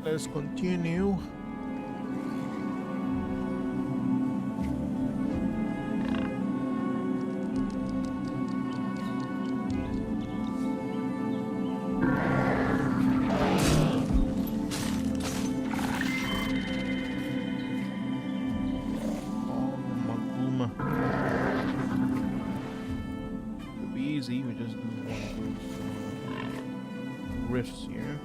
let's continue. Easy, we just do one of those rifts here.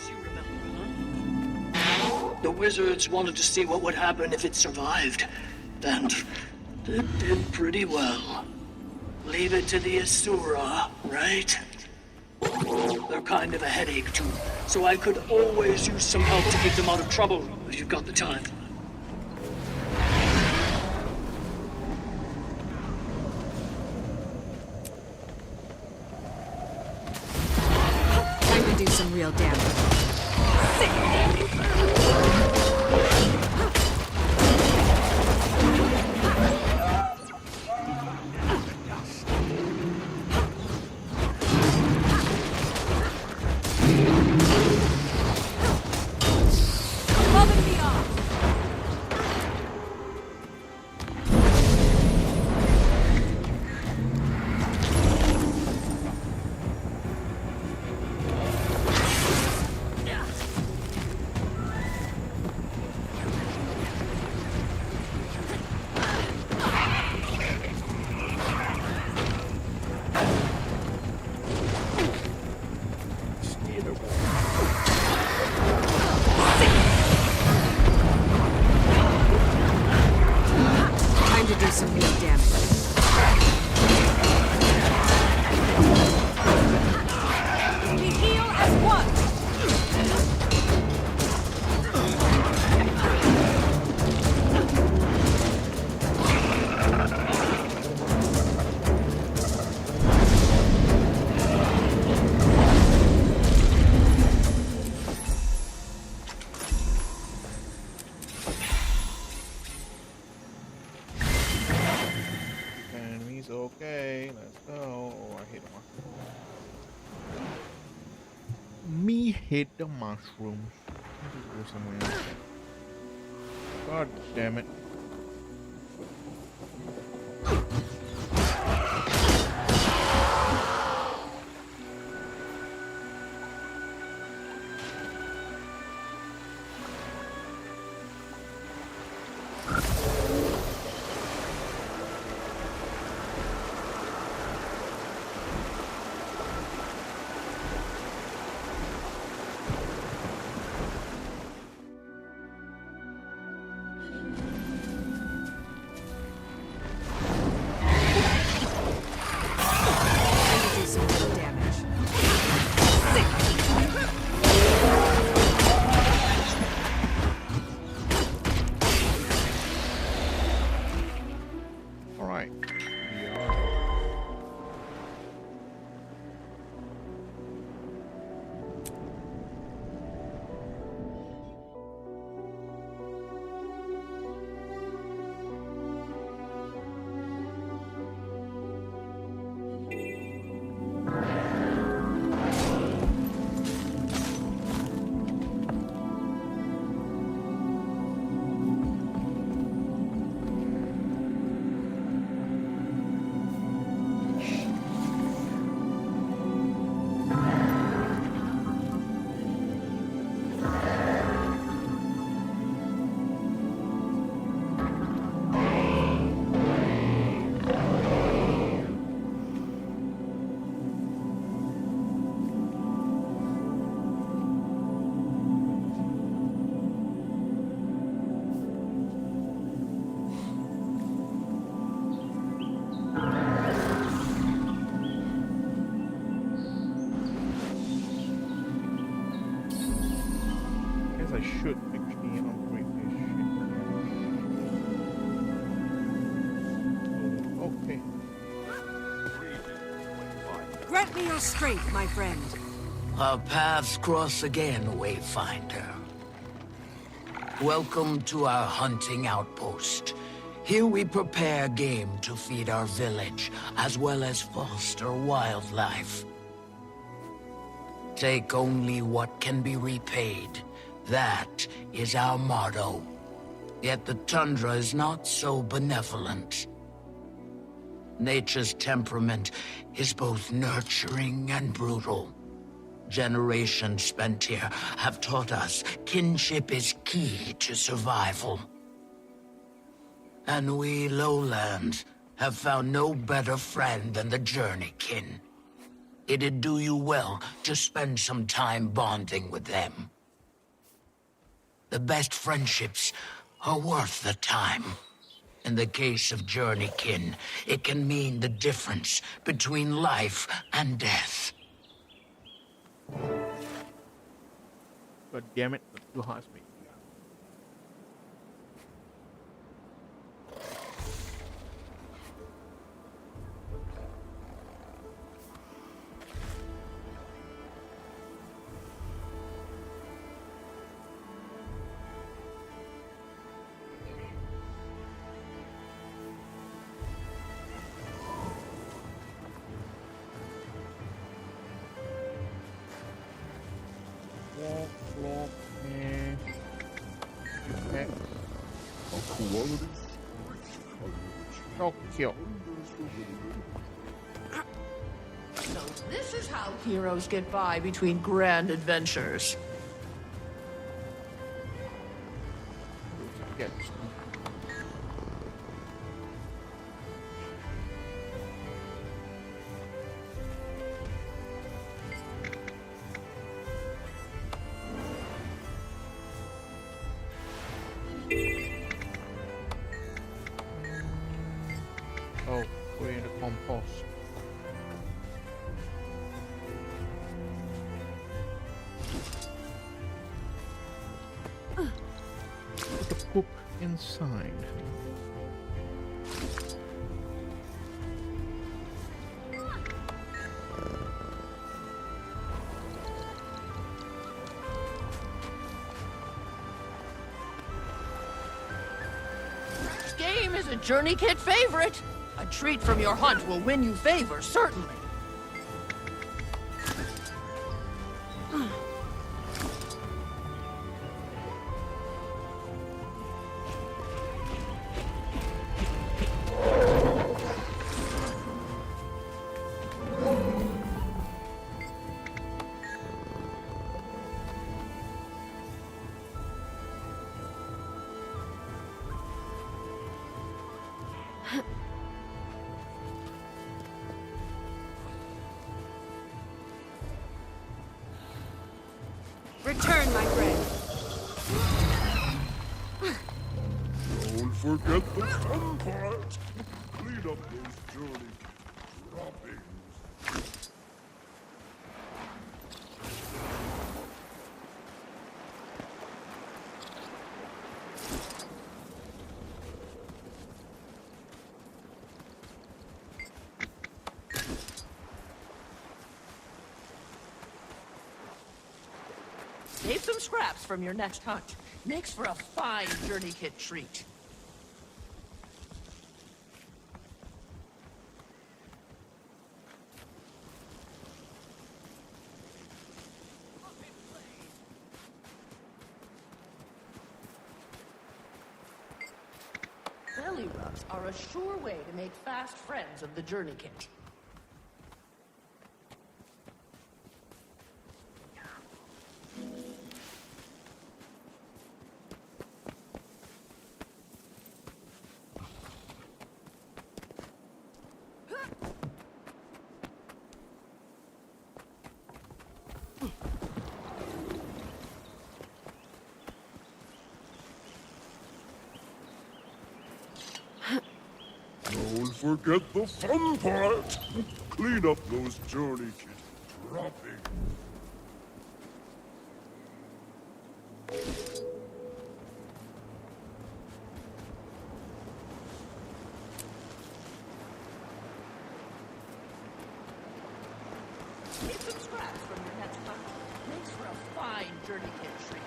You remember, huh? The wizards wanted to see what would happen if it survived, and it did pretty well. Leave it to the Asura, right? They're kind of a headache, too, so I could always use some help to keep them out of trouble, if you've got the time. Time to do some real damage. Okay, let's go. Oh, I hate them. Me hate the mushrooms. Go somewhere else. God damn it. I should actually upgrade this shit. Okay. Grant me your strength, my friend. Our paths cross again, Wayfinder. Welcome to our hunting outpost. Here we prepare game to feed our village, as well as foster wildlife. Take only what can be repaid. That is our motto. Yet the tundra is not so benevolent. Nature's temperament is both nurturing and brutal. Generations spent here have taught us kinship is key to survival. And we lowlands have found no better friend than the journeykin. It'd do you well to spend some time bonding with them. The best friendships are worth the time. In the case of journeykin, it can mean the difference between life and death. God damn it, du hast mich. Kill. So this is how heroes get by between grand adventures. Yes. Oh, we're in the compost. Put the poop inside. Game is a Journey Kit favorite. A treat from your hunt will win you favor, certainly. Return my friend. Don't forget the fun part. Clean up those journey droppings. Save some scraps from your next hunt. Makes for a fine Journey Kit treat. Belly rubs are a sure way to make fast friends of the Journey Kit. Don't forget the fun part. Clean up those journey kit droppings. Save some scraps from your next hunt. Makes for a fine Journey Kit treat.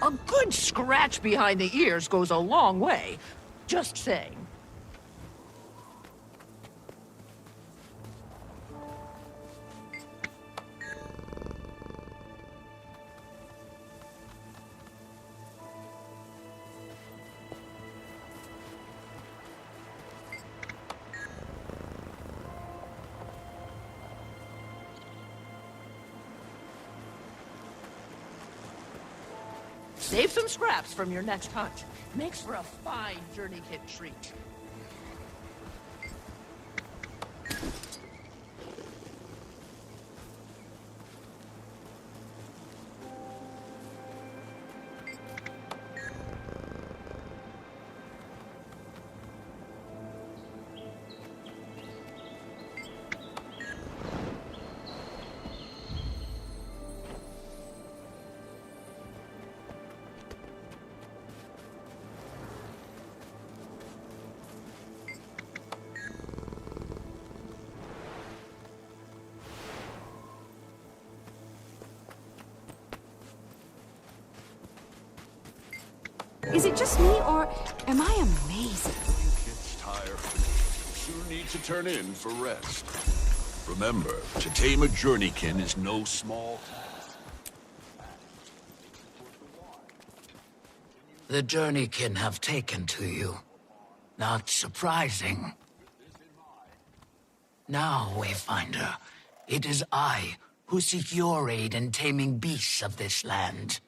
A good scratch behind the ears goes a long way. Just saying. Save some scraps from your next hunt. Makes for a fine journey kit treat. Is it just me, or am I amazing? Kids tire. Soon need to turn in for rest. Remember, to tame a journeykin is no small task. The journeykin have taken to you. Not surprising. Now, Wayfinder, it is I who seek your aid in taming beasts of this land.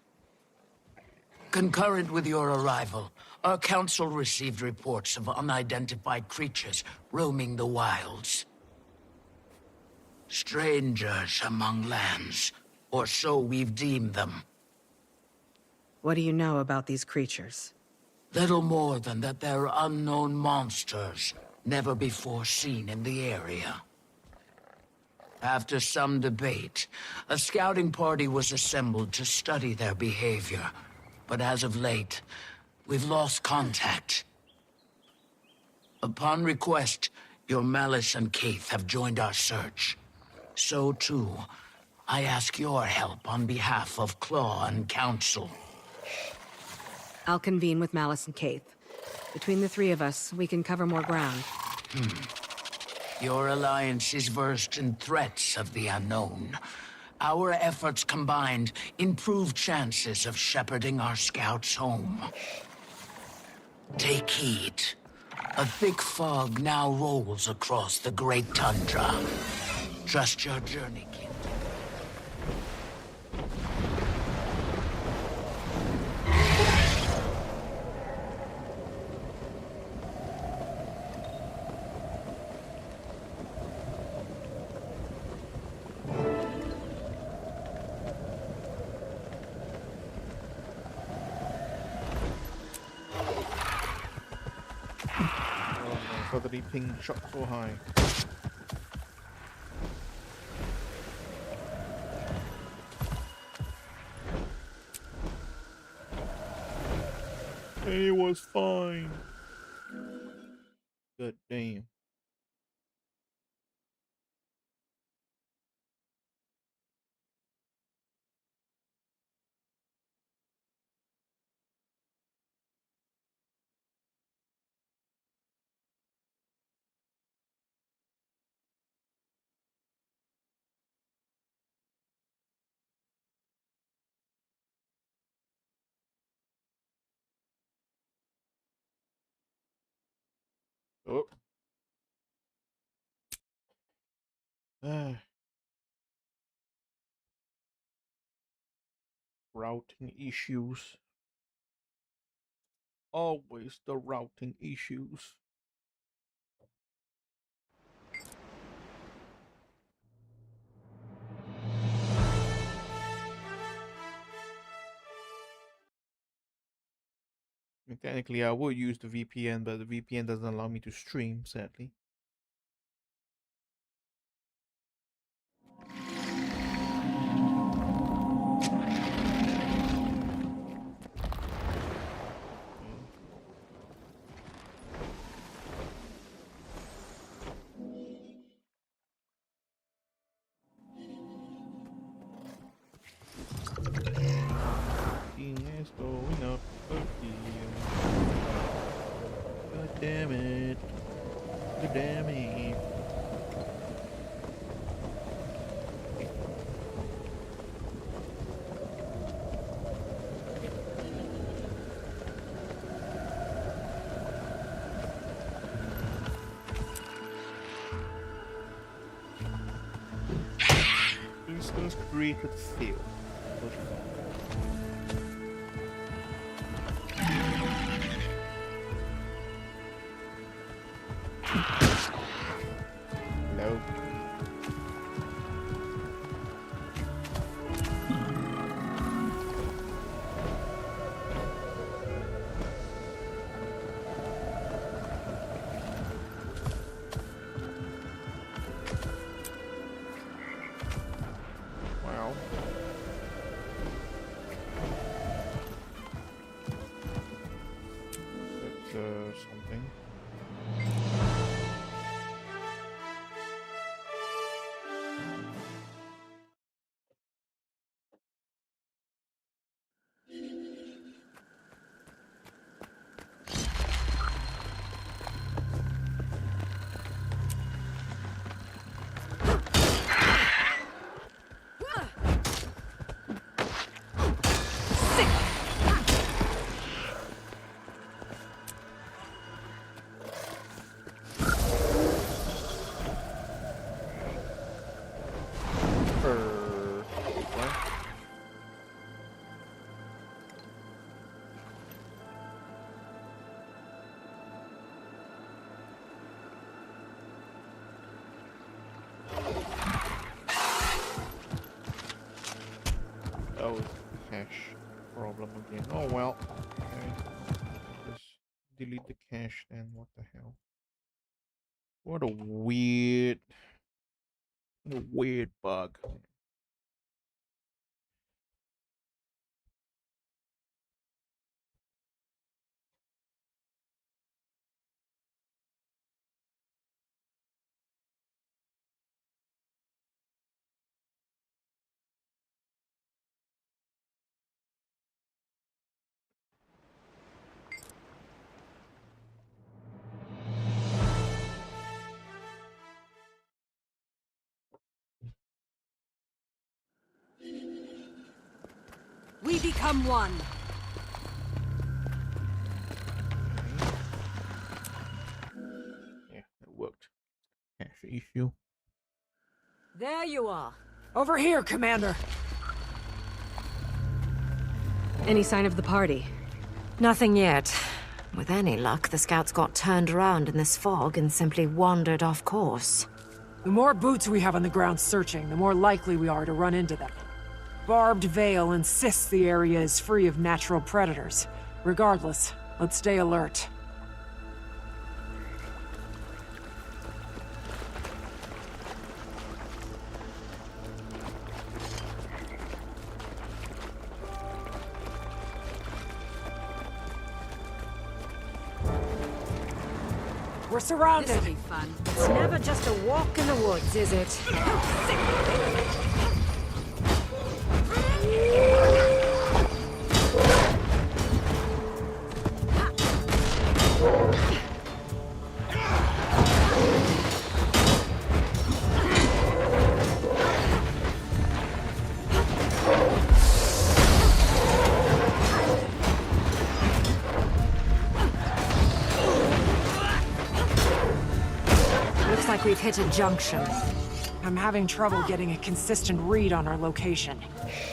Concurrent with your arrival, our council received reports of unidentified creatures roaming the wilds. Strangers among lands, or so we've deemed them. What do you know about these creatures? Little more than that they're unknown monsters, never before seen in the area. After some debate, a scouting party was assembled to study their behavior. But as of late, we've lost contact. Upon request, your Malice and Keith have joined our search. So too, I ask your help on behalf of Claw and Council. I'll convene with Malice and Keith. Between the three of us, we can cover more ground. Your alliance is versed in threats of the unknown. Our efforts combined improve chances of shepherding our scouts home. Take heed. A thick fog now rolls across the great tundra. Trust your journey, kid. So that he pinged shot so high. He was fine. Good damn. Oh. Routing issues. Always the routing issues. I mean, technically, I would use the VPN, but the VPN doesn't allow me to stream, sadly. Esto. damn it. God damn it. Instance created field. No. Wow. That's something. What? Oh, cache problem again. Oh well. Okay. Just delete the cache then. What the hell? What a weird bug. We become one. Yeah, it worked. Cache issue. There you are. Over here, Commander. Any sign of the party? Nothing yet. With any luck, the scouts got turned around in this fog and simply wandered off course. The more boots we have on the ground searching, the more likely we are to run into them. Barbed Veil insists the area is free of natural predators. Regardless, let's stay alert. We're surrounded. This'll be fun. It's never just a walk in the woods, is it? Looks like we've hit a junction. I'm having trouble getting a consistent read on our location.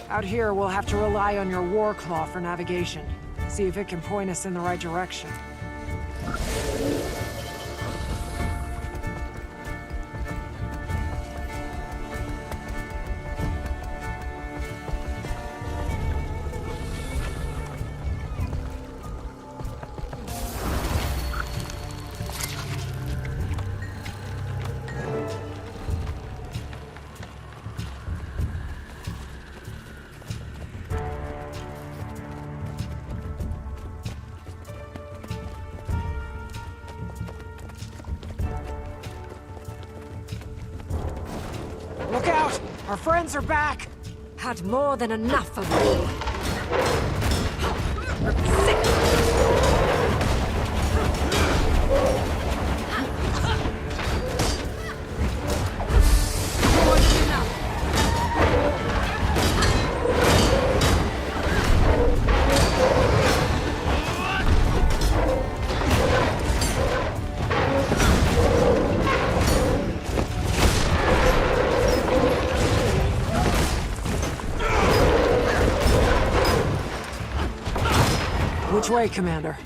Out here, we'll have to rely on your war claw for navigation. See if it can point us in the right direction. Look out! Our friends are back! Had more than enough of me. Which way, Commander?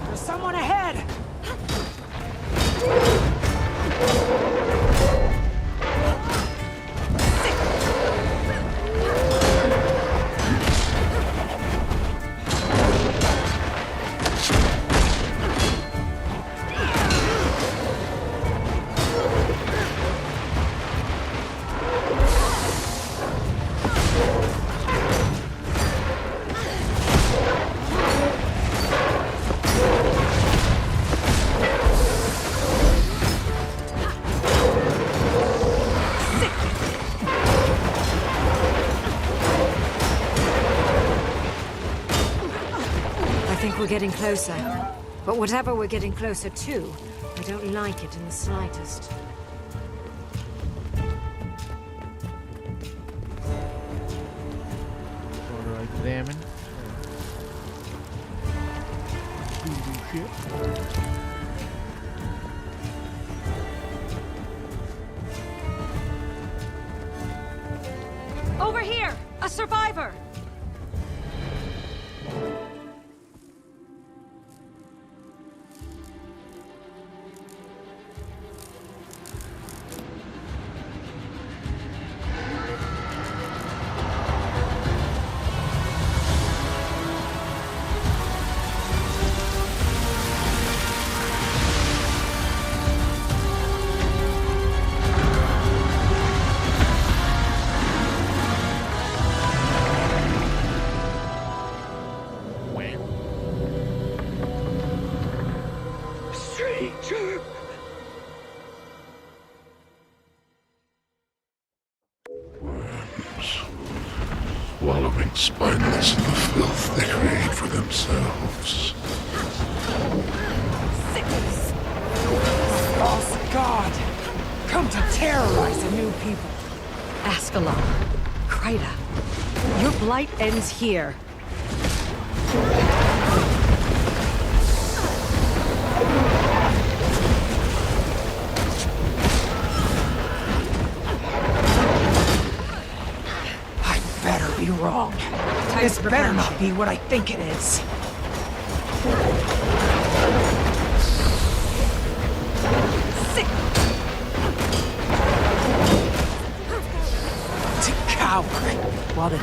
There's someone ahead! We're getting closer. But whatever we're getting closer to, I don't like it in the slightest. Gotta examine. Shit. Over here! A survivor! Stranger. Wallowing spineless in the filth they create for themselves. False god! Come to terrorize a new people. Ascalon. Kryta. Your blight ends here. I better be wrong. This better not be what I think it is. To cower while the...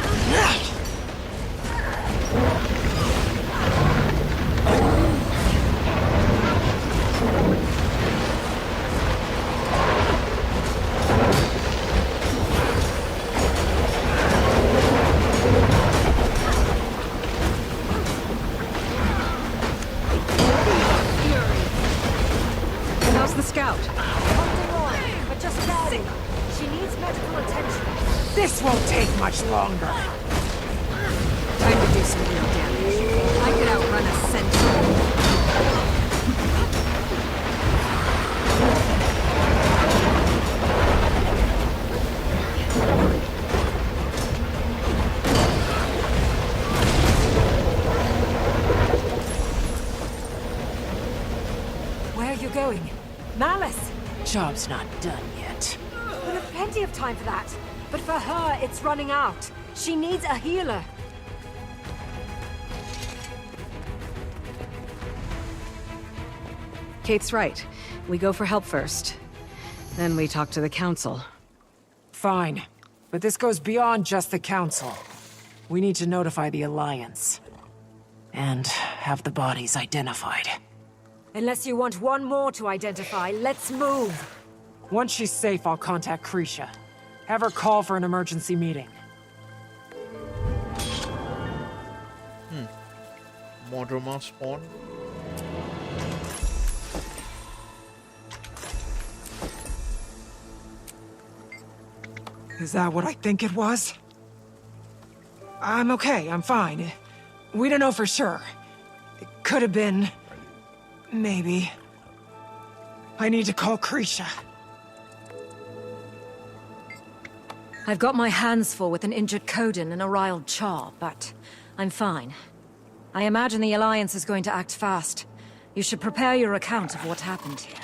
How's the scout? Holding on, but just barely. She needs medical attention. This won't take much longer. Time to do some real damage. I could outrun a sentry. Where are you going? Malice! Job's not done yet. We have plenty of time for that. But for her, it's running out. She needs a healer. Kate's right. We go for help first. Then we talk to the council. Fine. But this goes beyond just the council. We need to notify the Alliance. And have the bodies identified. Unless you want one more to identify, let's move. Once she's safe, I'll contact Krisha. Have her call for an emergency meeting. Modroma spawn. Is that what I think it was? I'm okay, I'm fine. We don't know for sure. It could have been... maybe. I need to call Krisha. I've got my hands full with an injured Coden and a riled Char, but I'm fine. I imagine the Alliance is going to act fast. You should prepare your account of what happened here.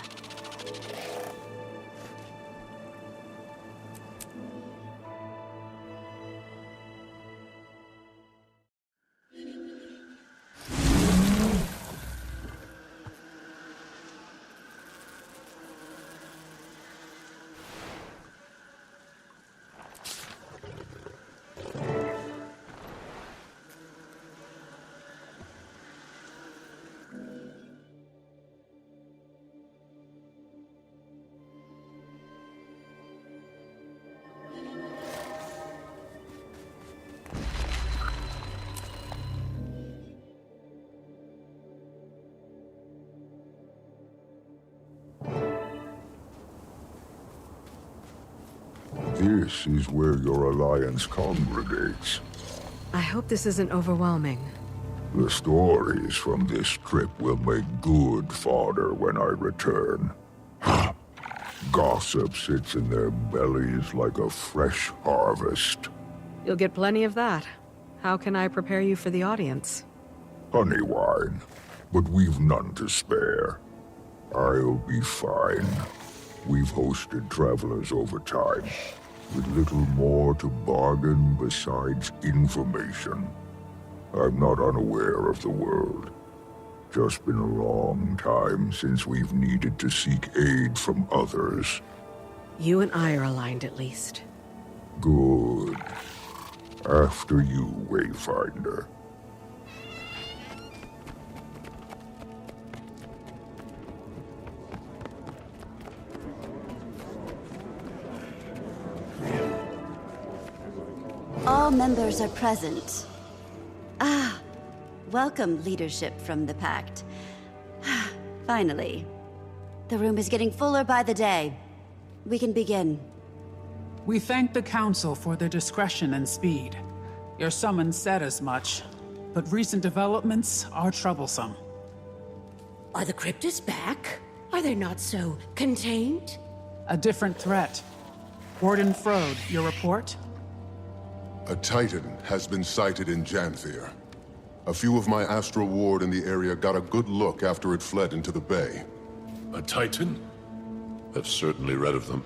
This is where your alliance congregates. I hope this isn't overwhelming. The stories from this trip will make good fodder when I return. Gossip sits in their bellies like a fresh harvest. You'll get plenty of that. How can I prepare you for the audience? Honey wine, but we've none to spare. I'll be fine. We've hosted travelers over time, with little more to bargain besides information. I'm not unaware of the world. Just been a long time since we've needed to seek aid from others. You and I are aligned at least. Good. After you, Wayfinder. All members are present. Welcome, leadership from the Pact. Finally. The room is getting fuller by the day. We can begin. We thank the Council for their discretion and speed. Your summons said as much, but recent developments are troublesome. Are the cryptids back? Are they not so contained? A different threat. Warden Frode, your report? A Titan has been sighted in Janthir. A few of my Astral Ward in the area got a good look after it fled into the bay. A Titan? I've certainly read of them.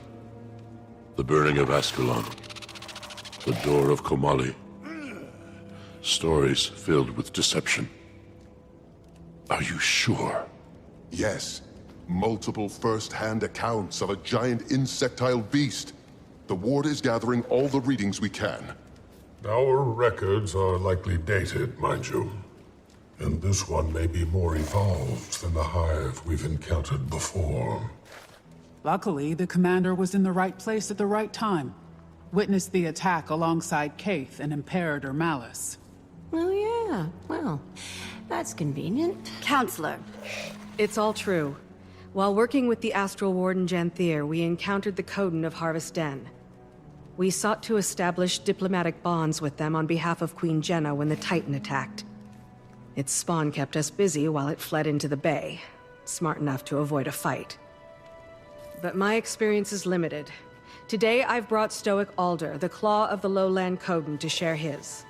The burning of Ascalon. The door of Komali. Stories filled with deception. Are you sure? Yes. Multiple first-hand accounts of a giant insectile beast. The Ward is gathering all the readings we can. Our records are likely dated, mind you. And this one may be more evolved than the hive we've encountered before. Luckily, the commander was in the right place at the right time. Witnessed the attack alongside Kaith and Imperator Malice. Oh yeah, well, that's convenient. Counselor. It's all true. While working with the Astral Ward in Janthir, we encountered the Coden of Harvest Den. We sought to establish diplomatic bonds with them on behalf of Queen Jenna when the Titan attacked. Its spawn kept us busy while it fled into the bay, smart enough to avoid a fight. But my experience is limited. Today I've brought Stoic Alder, the Claw of the Lowland Coden, to share his.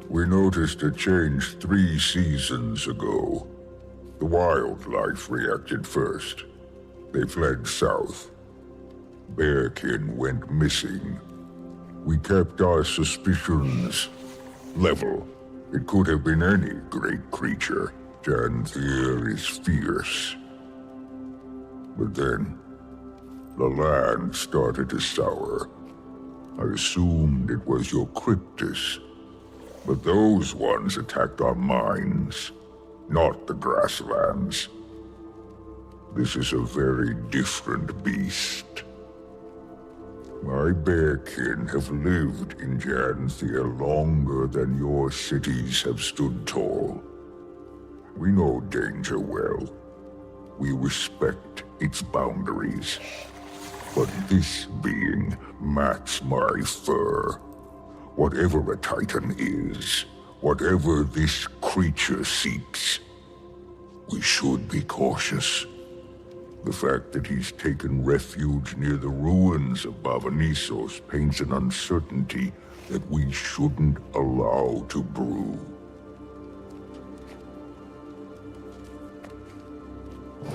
We noticed a change 3 seasons ago. The wildlife reacted first. They fled south. Bearkin went missing. We kept our suspicions level. It could have been any great creature. Janthir is fierce. But then, the land started to sour. I assumed it was your cryptis. But those ones attacked our mines, not the grasslands. This is a very different beast. My bearkin have lived in Janthir longer than your cities have stood tall. We know danger well. We respect its boundaries. But this being mats my fur. Whatever a Titan is, whatever this creature seeks, we should be cautious. The fact that he's taken refuge near the ruins of Bavanisos paints an uncertainty that we shouldn't allow to brew.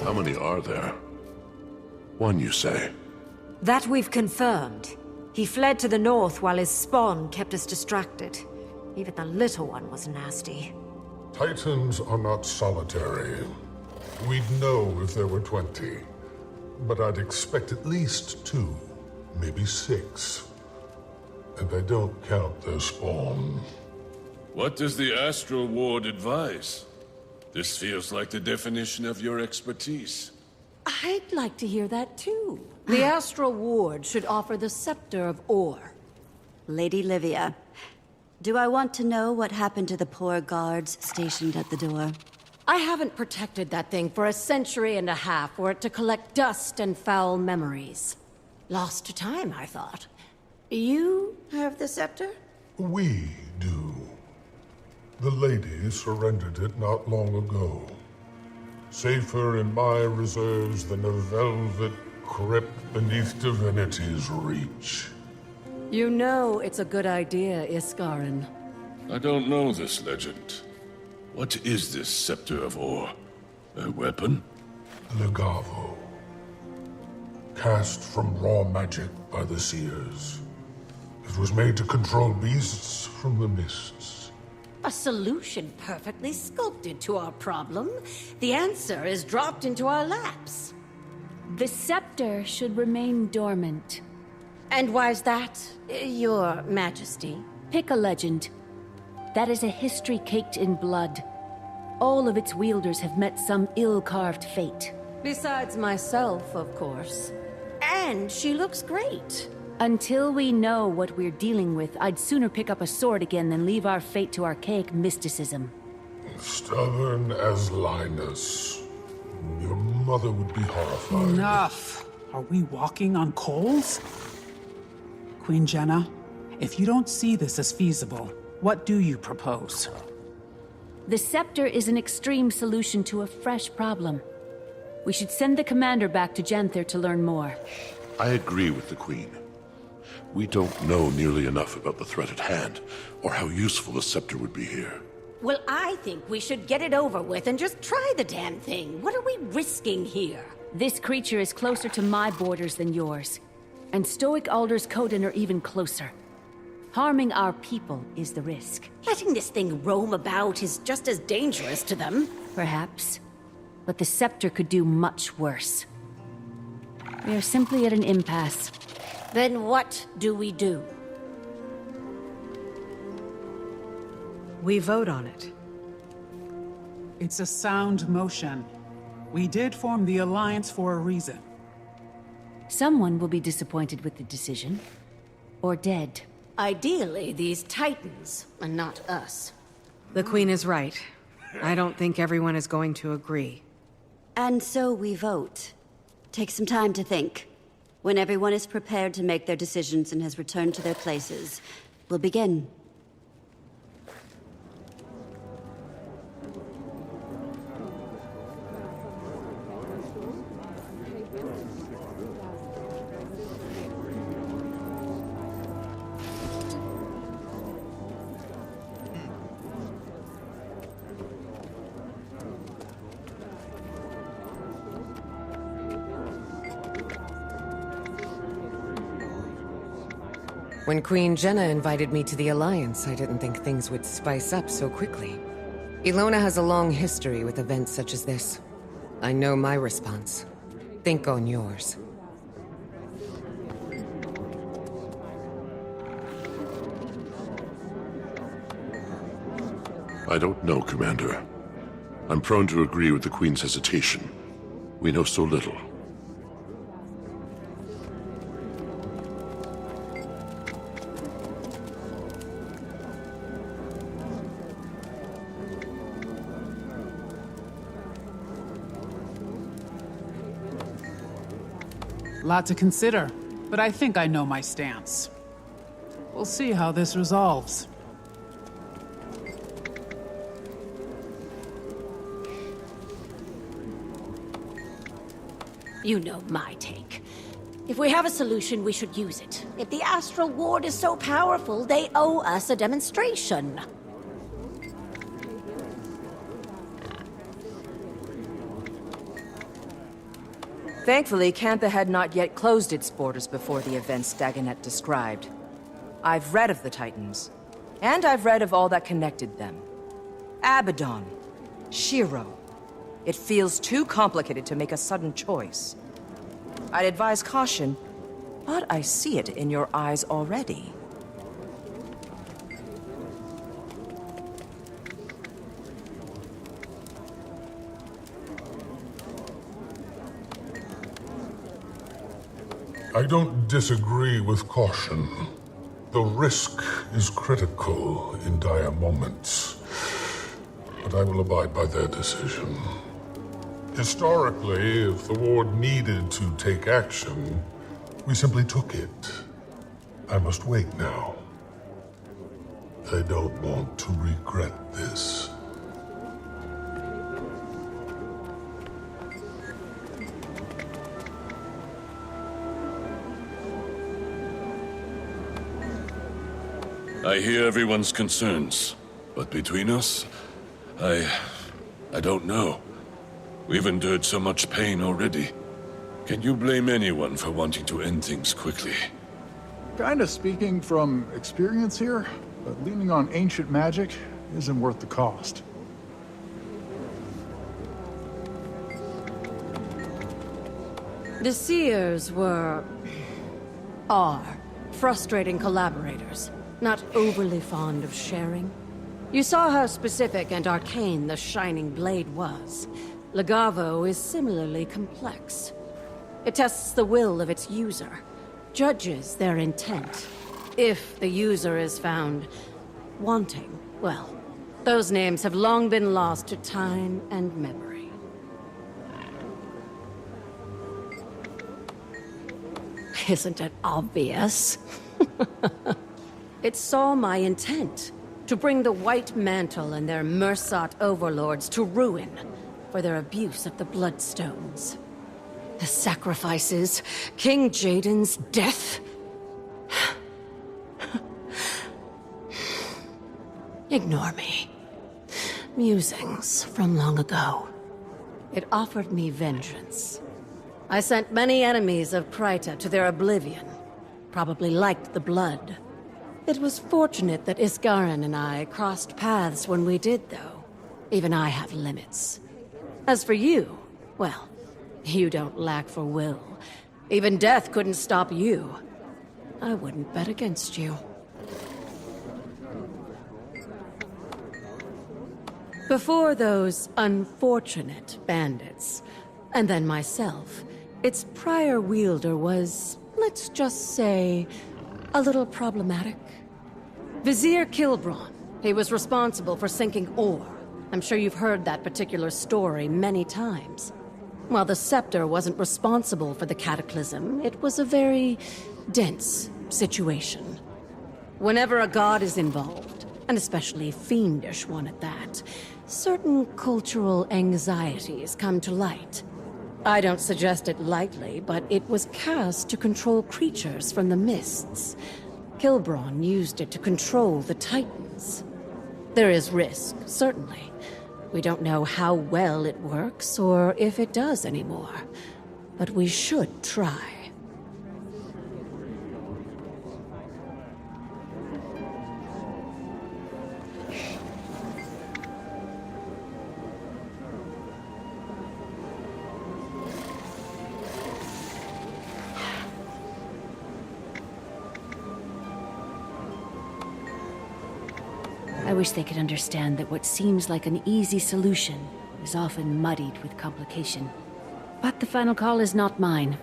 How many are there? One, you say? That we've confirmed. He fled to the north while his spawn kept us distracted. Even the little one was nasty. Titans are not solitary. We'd know if there were 20. But I'd expect at least 2, maybe 6. And I don't count their spawn. What does the Astral Ward advise? This feels like the definition of your expertise. I'd like to hear that too. The Astral Ward should offer the Scepter of Ore. Lady Livia, do I want to know what happened to the poor guards stationed at the door? I haven't protected that thing for a century and a half for it to collect dust and foul memories. Lost to time, I thought. You have the scepter? We do. The lady surrendered it not long ago. Safer in my reserves than a velvet crypt beneath divinity's reach. You know it's a good idea, Iskarin. I don't know this legend. What is this Scepter of Ore? A weapon? Legavo. Cast from raw magic by the seers. It was made to control beasts from the mists. A solution perfectly sculpted to our problem. The answer is dropped into our laps. The scepter should remain dormant. And why's that, Your Majesty? Pick a legend. That is a history caked in blood. All of its wielders have met some ill-carved fate. Besides myself, of course. And she looks great. Until we know what we're dealing with, I'd sooner pick up a sword again than leave our fate to archaic mysticism. Stubborn as Linus. Your mother would be horrified. Enough! Are we walking on coals? Queen Jenna, if you don't see this as feasible, what do you propose? The scepter is an extreme solution to a fresh problem. We should send the commander back to Janthir to learn more. I agree with the Queen. We don't know nearly enough about the threat at hand, or how useful the scepter would be here. Well, I think we should get it over with and just try the damn thing. What are we risking here? This creature is closer to my borders than yours. And Stoic Alders Coden are even closer. Harming our people is the risk. Letting this thing roam about is just as dangerous to them. Perhaps. But the scepter could do much worse. We are simply at an impasse. Then what do we do? We vote on it. It's a sound motion. We did form the Alliance for a reason. Someone will be disappointed with the decision. Or dead. Ideally, these Titans, and not us. The Queen is right. I don't think everyone is going to agree. And so we vote. Take some time to think. When everyone is prepared to make their decisions and has returned to their places, we'll begin. When Queen Jenna invited me to the Alliance, I didn't think things would spice up so quickly. Ilona has a long history with events such as this. I know my response. Think on yours. I don't know, Commander. I'm prone to agree with the Queen's hesitation. We know so little. Lot to consider, but I think I know my stance. We'll see how this resolves. You know my take. If we have a solution, we should use it. If the Astral Ward is so powerful, they owe us a demonstration. Thankfully, Cantha had not yet closed its borders before the events Dagonet described. I've read of the Titans, and I've read of all that connected them. Abaddon, Shiro. It feels too complicated to make a sudden choice. I'd advise caution, but I see it in your eyes already. I don't disagree with caution. The risk is critical in dire moments, but I will abide by their decision. Historically, if the Ward needed to take action, we simply took it. I must wait now. I don't want to regret this. I hear everyone's concerns, but between us, I don't know. We've endured so much pain already. Can you blame anyone for wanting to end things quickly? Kinda speaking from experience here, but leaning on ancient magic isn't worth the cost. The Seers are frustrating collaborators, not overly fond of sharing. You saw how specific and arcane the Shining Blade was. Legavo is similarly complex. It tests the will of its user, judges their intent. If the user is found wanting, well, those names have long been lost to time and memory. Isn't it obvious? It saw my intent, to bring the White Mantle and their Mursat overlords to ruin for their abuse of the Bloodstones. The sacrifices, King Jaden's death. Ignore me. Musings from long ago. It offered me vengeance. I sent many enemies of Kryta to their oblivion. Probably liked the blood. It was fortunate that Iskarin and I crossed paths when we did, though. Even I have limits. As for you, well, you don't lack for will. Even death couldn't stop you. I wouldn't bet against you. Before those unfortunate bandits, and then myself, its prior wielder was, let's just say, a little problematic. Vizier Kilbron. He was responsible for sinking ore. I'm sure you've heard that particular story many times. While the Scepter wasn't responsible for the cataclysm, it was a very dense situation. Whenever a god is involved, and especially a fiendish one at that, certain cultural anxieties come to light. I don't suggest it lightly, but it was cast to control creatures from the mists. Kilbron used it to control the Titans. There is risk, certainly. We don't know how well it works, or if it does anymore. But we should try. I wish they could understand that what seems like an easy solution is often muddied with complication. But the final call is not mine.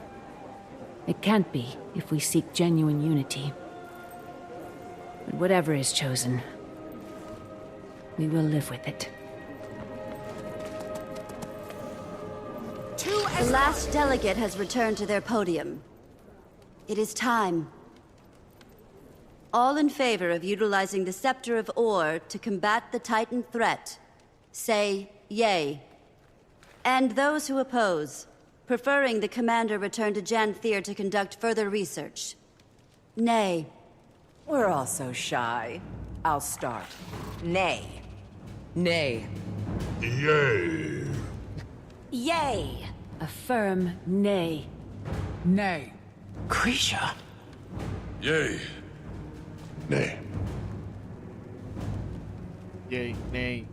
It can't be if we seek genuine unity. But whatever is chosen, we will live with it. The last delegate has returned to their podium. It is time. All in favor of utilizing the Scepter of Ore to combat the Titan threat, say yay. And those who oppose, preferring the commander return to Janthir to conduct further research, nay. We're all so shy. I'll start. Nay. Nay. Yay. Yay! A firm nay. Nay. Grisha. Yay. Nay. Yay, nay.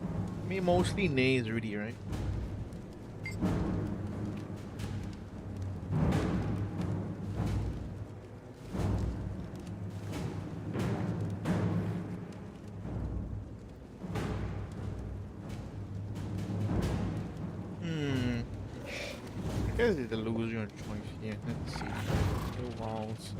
I mean, mostly nays, really, right? I guess it's a lose your choice. Yeah, let's see. The walls.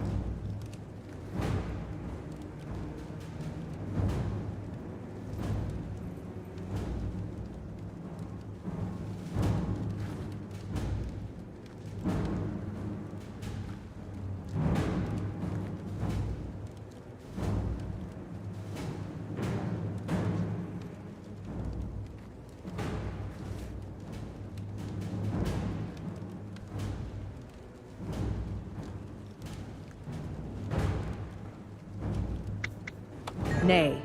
Nay.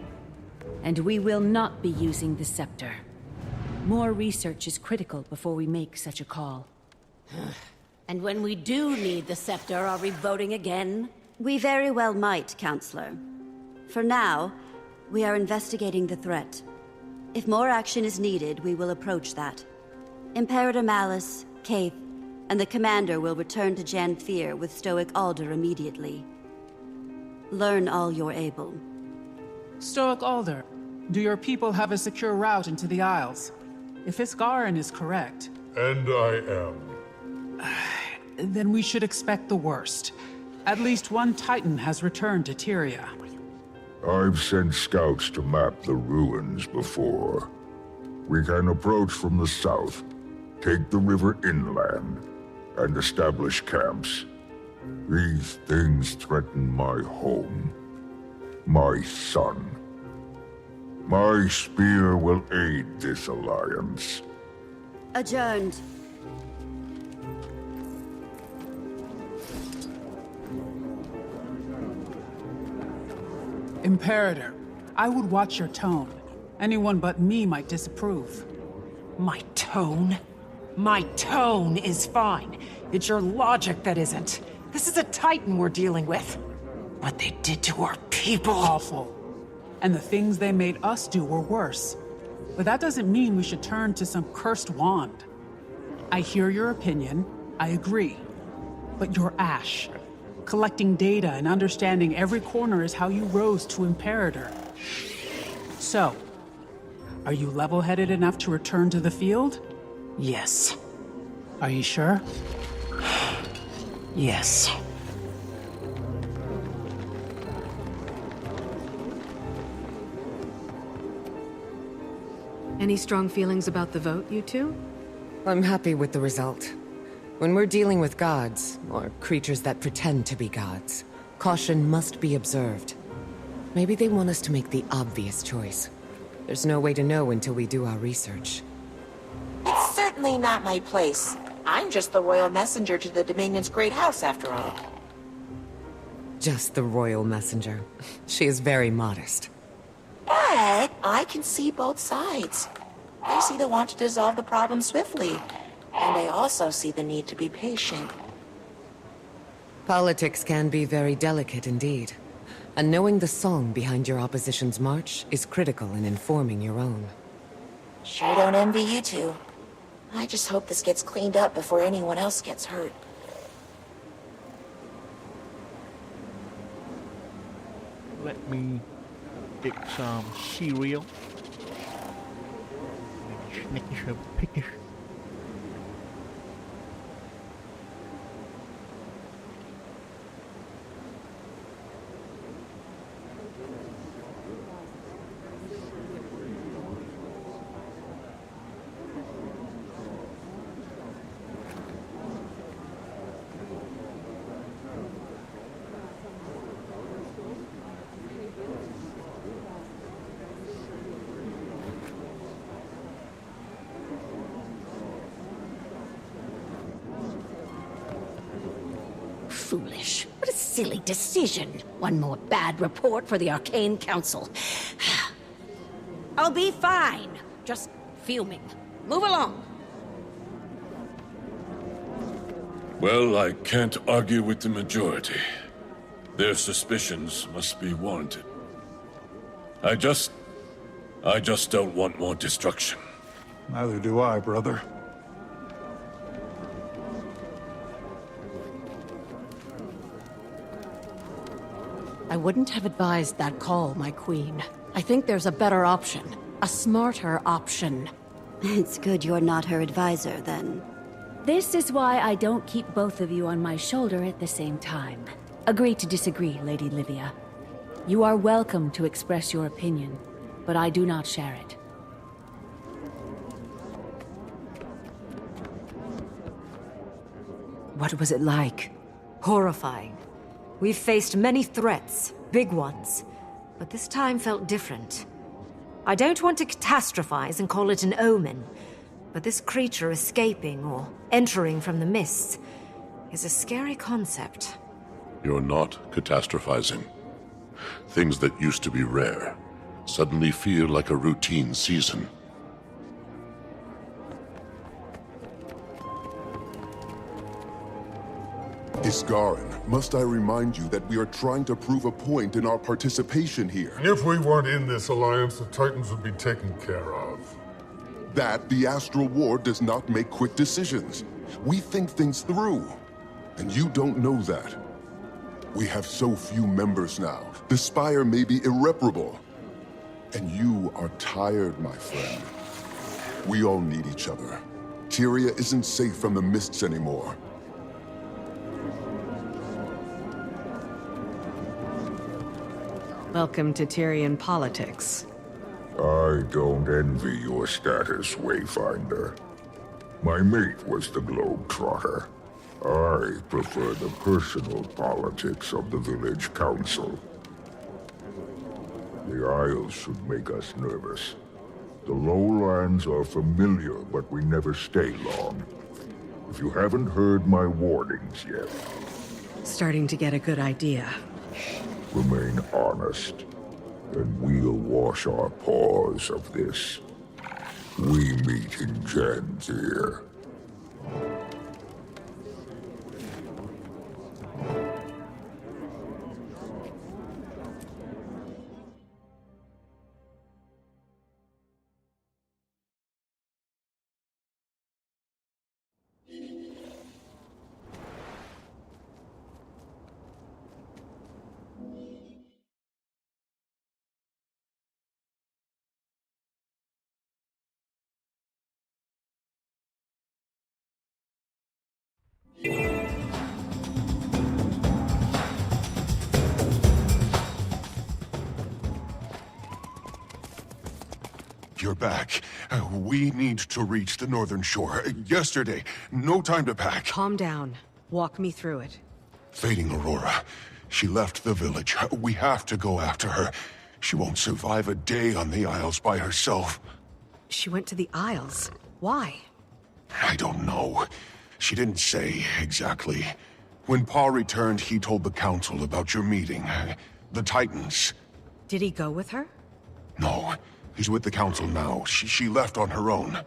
And we will not be using the scepter. More research is critical before we make such a call. And when we do need the scepter, are we voting again? We very well might, Counselor. For now, we are investigating the threat. If more action is needed, we will approach that. Imperator Malice, Kaith, and the Commander will return to Janthir with Stoic Alder immediately. Learn all you're able. Stoic Alder, do your people have a secure route into the Isles? If Iskarin is correct... And I am. Then we should expect the worst. At least one Titan has returned to Tyria. I've sent scouts to map the ruins before. We can approach from the south, take the river inland, and establish camps. These things threaten my home. My son. My spear will aid this alliance. Adjourned. Imperator, I would watch your tone. Anyone but me might disapprove. My tone? My tone is fine. It's your logic that isn't. This is a Titan we're dealing with. What they did to our people... Awful. And the things they made us do were worse. But that doesn't mean we should turn to some cursed wand. I hear your opinion. I agree. But you're Ash. Collecting data and understanding every corner is how you rose to Imperator. So, are you level-headed enough to return to the field? Yes. Are you sure? Yes. Any strong feelings about the vote, you two? I'm happy with the result. When we're dealing with gods, or creatures that pretend to be gods, caution must be observed. Maybe they want us to make the obvious choice. There's no way to know until we do our research. It's certainly not my place. I'm just the royal messenger to the Dominion's great house, after all. Just the royal messenger. She is very modest. But I can see both sides. I see the want to dissolve the problem swiftly, and I also see the need to be patient. Politics can be very delicate indeed. And knowing the song behind your opposition's march is critical in informing your own. Sure don't envy you two. I just hope this gets cleaned up before anyone else gets hurt. Let me get some cereal. Maybe Snickers or Pickers. Foolish. What a silly decision. One more bad report for the Arcane Council. I'll be fine. Just fuming. Move along. Well, I can't argue with the majority. Their suspicions must be warranted. I just don't want more destruction. Neither do I, brother. I wouldn't have advised that call, my queen. I think there's a better option. A smarter option. It's good you're not her advisor, then. This is why I don't keep both of you on my shoulder at the same time. Agree to disagree, Lady Livia. You are welcome to express your opinion, but I do not share it. What was it like? Horrifying. We've faced many threats, big ones, but this time felt different. I don't want to catastrophize and call it an omen, but this creature escaping or entering from the mists is a scary concept. You're not catastrophizing. Things that used to be rare suddenly feel like a routine season. Iskarin, must I remind you that we are trying to prove a point in our participation here? If we weren't in this alliance, the Titans would be taken care of. That the Astral Ward does not make quick decisions. We think things through. And you don't know that. We have so few members now. The Spire may be irreparable. And you are tired, my friend. We all need each other. Tyria isn't safe from the mists anymore. Welcome to Tyrian politics. I don't envy your status, Wayfinder. My mate was the Globetrotter. I prefer the personal politics of the village council. The Isles should make us nervous. The lowlands are familiar, but we never stay long. If you haven't heard my warnings yet... Starting to get a good idea. Remain honest, and we'll wash our paws of this. We meet in Janthir. You're back. We need to reach the northern shore. Yesterday. No time to pack. Calm down. Walk me through it. Fading Aurora. She left the village. We have to go after her. She won't survive a day on the Isles by herself. She went to the Isles. Why? I don't know. She didn't say exactly. When Pa returned, he told the council about your meeting. The Titans. Did he go with her? No. He's with the council now. She left on her own.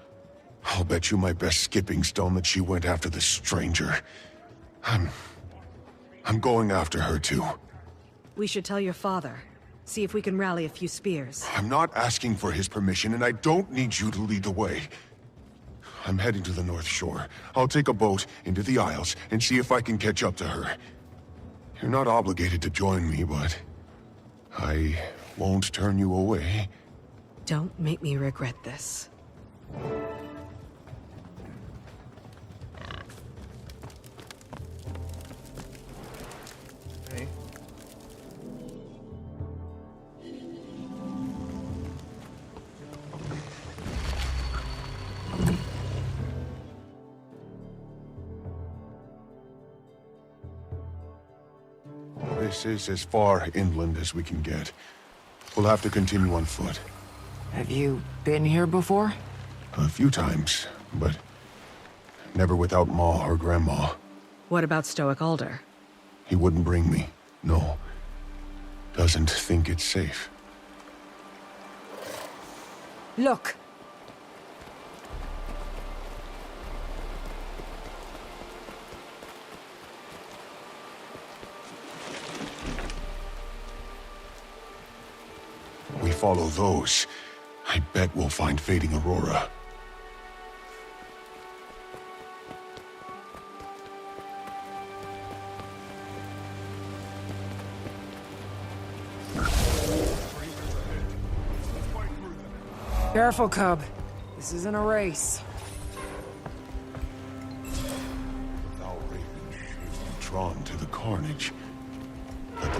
I'll bet you my best skipping stone that she went after this stranger. I'm going after her too. We should tell your father. See if we can rally a few spears. I'm not asking for his permission, and I don't need you to lead the way. I'm heading to the North Shore. I'll take a boat into the Isles and see if I can catch up to her. You're not obligated to join me, but... I won't turn you away. Don't make me regret this. Okay. This is as far inland as we can get. We'll have to continue on foot. Have you been here before? A few times, but never without Ma or Grandma. What about Stoic Alder? He wouldn't bring me. No. Doesn't think it's safe. Look! We follow those. I bet we'll find fading Aurora. Careful, Cub. This isn't a race. Without Raven shifting Tron to the carnage. Let the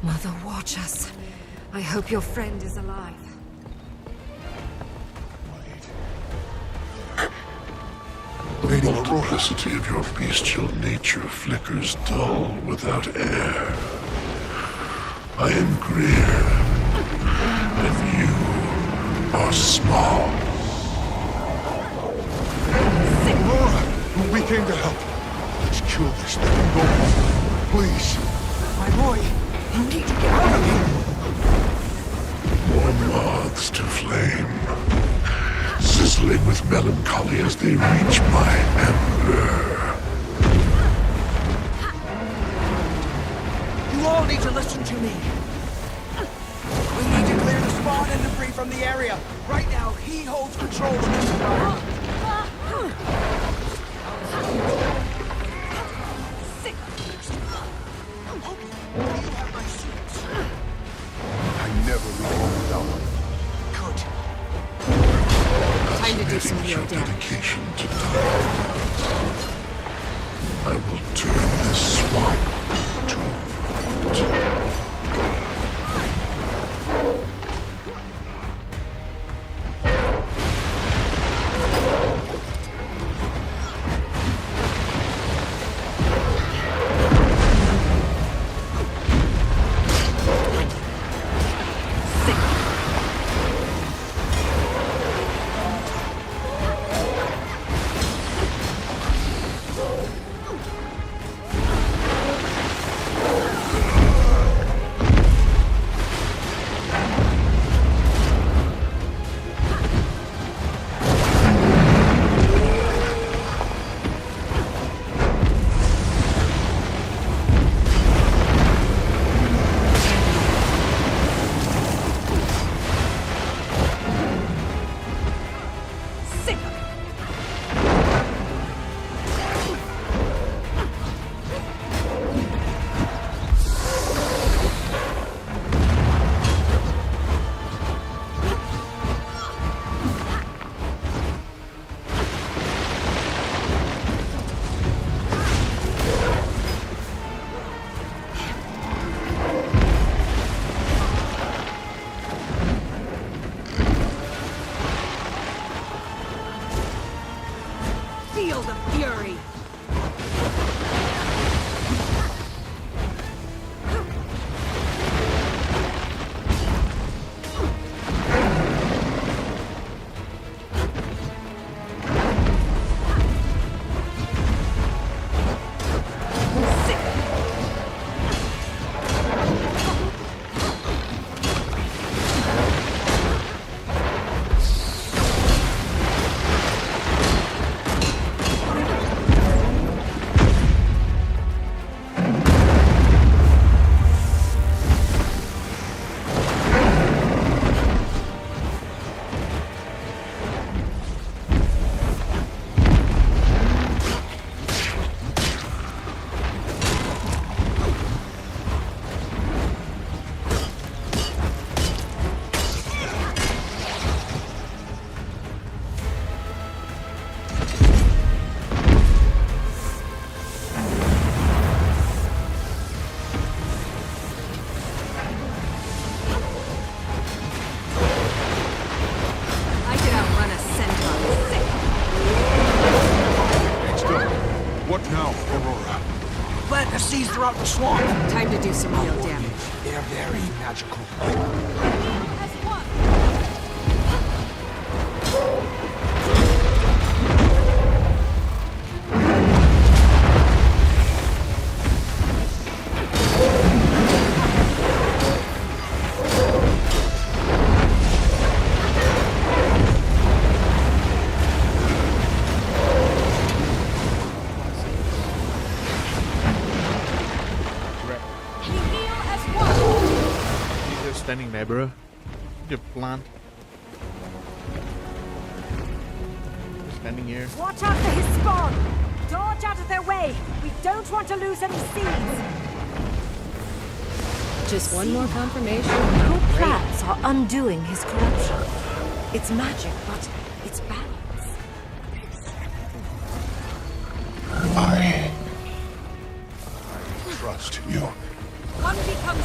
Mother, watch us. I hope your friend is alive. The multiplicity of your bestial nature flickers dull without air. I am Greer, and you are small. Aurora! We came to help. Let's kill this thing and go home. Please. My boy, you need to get out of here. More moths to flame, sizzling with melancholy as they reach my ember. You all need to listen to me. We need to clear the spawn and debris from the area. Right now, he holds control of this environment. I never leave home without them. Good. Time to do some real damage. Dedication to die. I will turn this swamp to wood. the swamp. Time to do some real damage. They're very magical. Standing there, bro. Just plant. Standing here. Watch out for his spawn! Dodge out of their way! We don't want to lose any seeds! Just one more confirmation. Your plans are undoing his corruption. It's magic, but it's balance. I trust you. One becomes...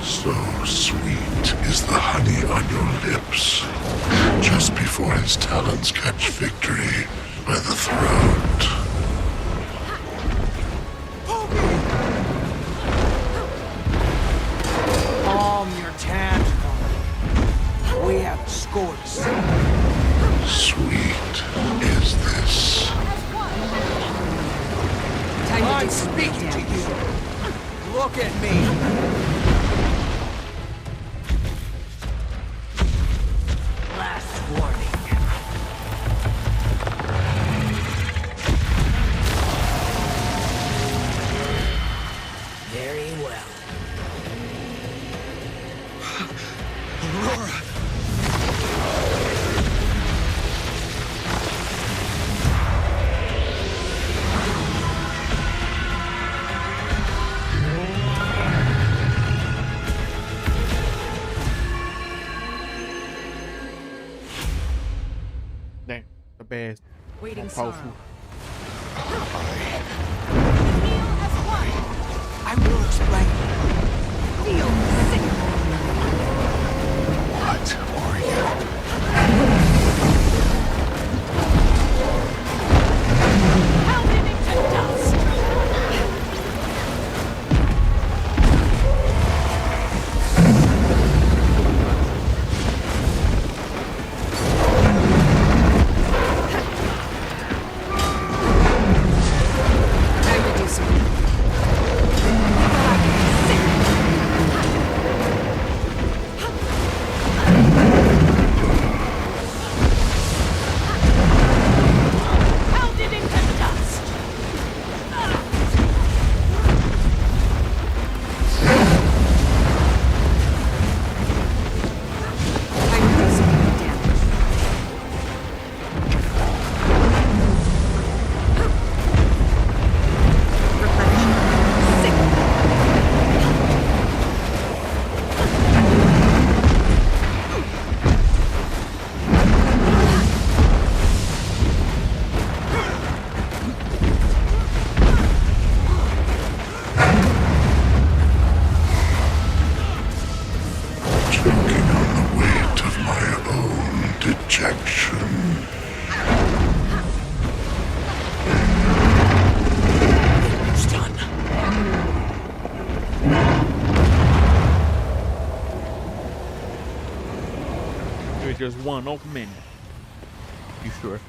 So sweet is the honey on your lips. Just before his talons catch victory by the throat. Calm your tantrum. We have scores. Sweet is this. I'm speaking to you. Look at me. Last warning. Very well. Aurora! Dang, the best. Waiting Powerful. I will explain. Feel sick. What are you? Pounded into dust. Time to do some... Pounded into dust. Time to do some real damage. Choking on the weight of my own dejection. It's done. There's just one of many. You sure?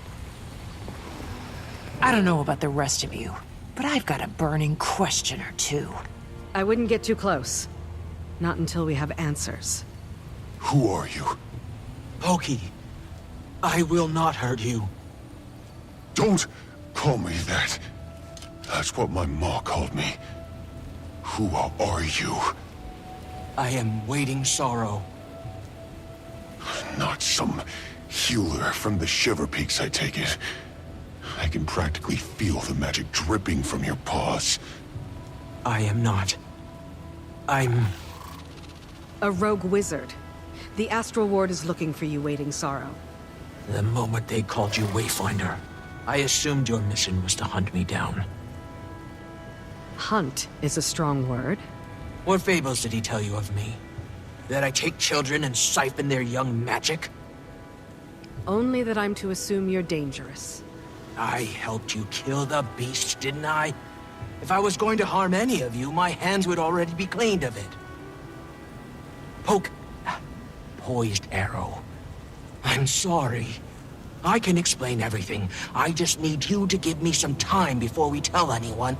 I don't know about the rest of you, but I've got a burning question or two. I wouldn't get too close. Not until we have answers. Who are you? Pokey, I will not hurt you. Don't call me that. That's what my ma called me. Who are you? I am waiting sorrow. Not some healer from the Shiver Peaks, I take it. I can practically feel the magic dripping from your paws. I am not. I'm... A rogue wizard. The Astral Ward is looking for you, Waiting Sorrow. The moment they called you Wayfinder, I assumed your mission was to hunt me down. Hunt is a strong word. What fables did he tell you of me? That I take children and siphon their young magic? Only that I'm to assume you're dangerous. I helped you kill the beast, didn't I? If I was going to harm any of you, my hands would already be cleaned of it. Poised arrow. I'm sorry. I can explain everything. I just need you to give me some time before we tell anyone.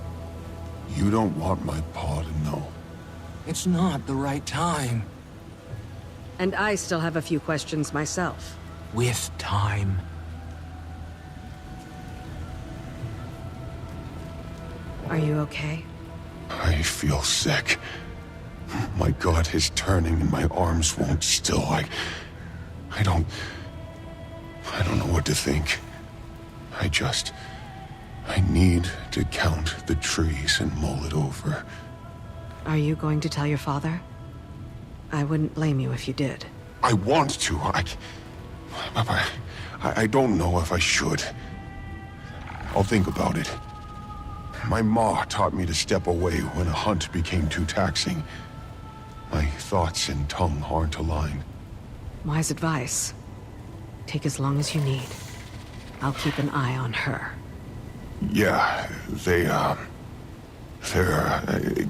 You don't want my paw to know. It's not the right time. And I still have a few questions myself. With time. Are you okay? I feel sick. My gut is turning and my arms won't still. I don't know what to think. I need to count the trees and mull it over. Are you going to tell your father? I wouldn't blame you if you did. I want to. I don't know if I should. I'll think about it. My ma taught me to step away when a hunt became too taxing. My thoughts and tongue aren't aligned. Wise advice. Take as long as you need. I'll keep an eye on her. Yeah, they're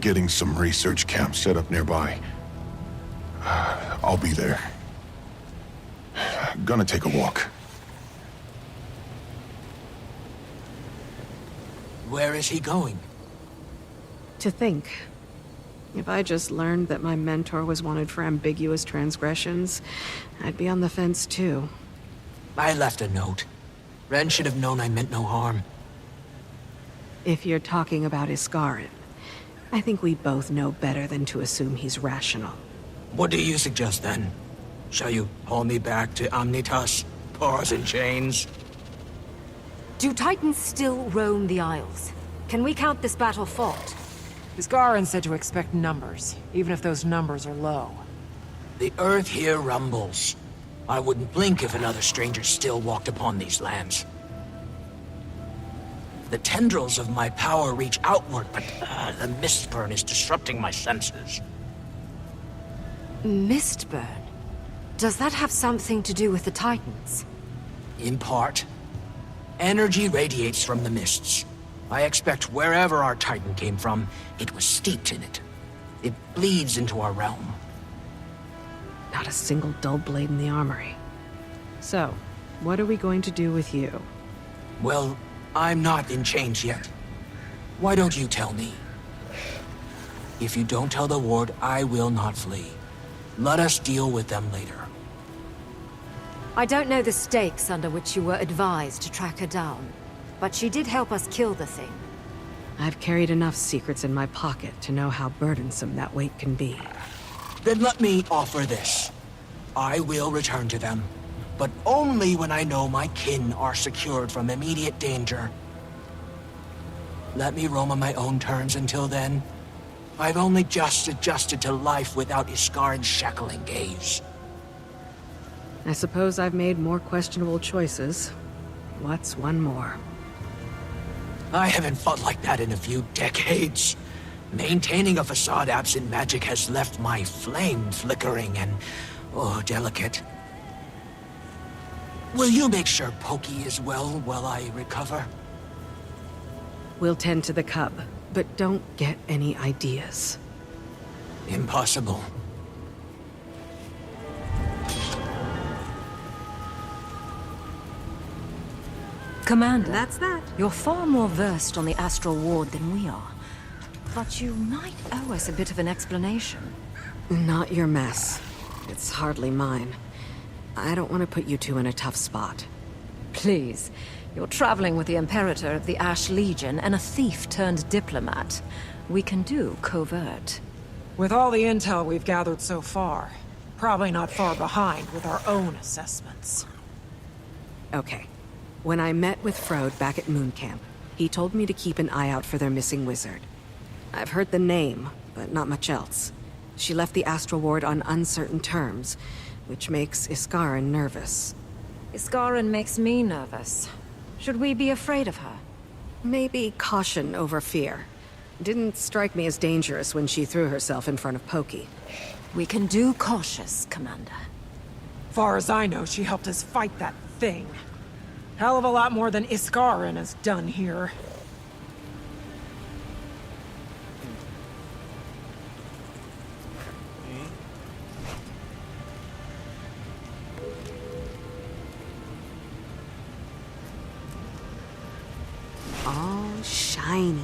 getting some research camps set up nearby. I'll be there. Gonna take a walk. Where is he going? To think. If I just learned that my mentor was wanted for ambiguous transgressions, I'd be on the fence too. I left a note. Ren should have known I meant no harm. If you're talking about Iskarin, I think we both know better than to assume he's rational. What do you suggest then? Shall you haul me back to Omnitas? Paws and chains? Do Titans still roam the Isles? Can we count this battle fought? Iskarin said to expect numbers, even if those numbers are low. The earth here rumbles. I wouldn't blink if another stranger still walked upon these lands. The tendrils of my power reach outward, but the Mistburn is disrupting my senses. Mistburn? Does that have something to do with the Titans? In part. Energy radiates from the mists. I expect wherever our Titan came from, it was steeped in it. It bleeds into our realm. Not a single dull blade in the armory. So, what are we going to do with you? Well, I'm not in chains yet. Why don't you tell me? If you don't tell the ward, I will not flee. Let us deal with them later. I don't know the stakes under which you were advised to track her down, but she did help us kill the thing. I've carried enough secrets in my pocket to know how burdensome that weight can be. Then let me offer this. I will return to them, but only when I know my kin are secured from immediate danger. Let me roam on my own terms until then. I've only just adjusted to life without Iskarin's shackling gaze. I suppose I've made more questionable choices. What's one more? I haven't fought like that in a few decades. Maintaining a facade absent magic has left my flame flickering and, delicate. Will you make sure Pokey is well while I recover? We'll tend to the cub, but don't get any ideas. Impossible. Commander, that's that. You're far more versed on the Astral Ward than we are. But you might owe us a bit of an explanation. Not your mess. It's hardly mine. I don't want to put you two in a tough spot. Please. You're traveling with the Imperator of the Ash Legion and a thief turned diplomat. We can do covert. With all the intel we've gathered so far, probably not far behind with our own assessments. Okay. When I met with Frode back at Moon Camp, he told me to keep an eye out for their missing wizard. I've heard the name, but not much else. She left the Astral Ward on uncertain terms, which makes Iskarin nervous. Iskarin makes me nervous. Should we be afraid of her? Maybe caution over fear. Didn't strike me as dangerous when she threw herself in front of Pokey. We can do cautious, Commander. Far as I know, she helped us fight that thing. Hell of a lot more than Iskarin has done here. All shiny.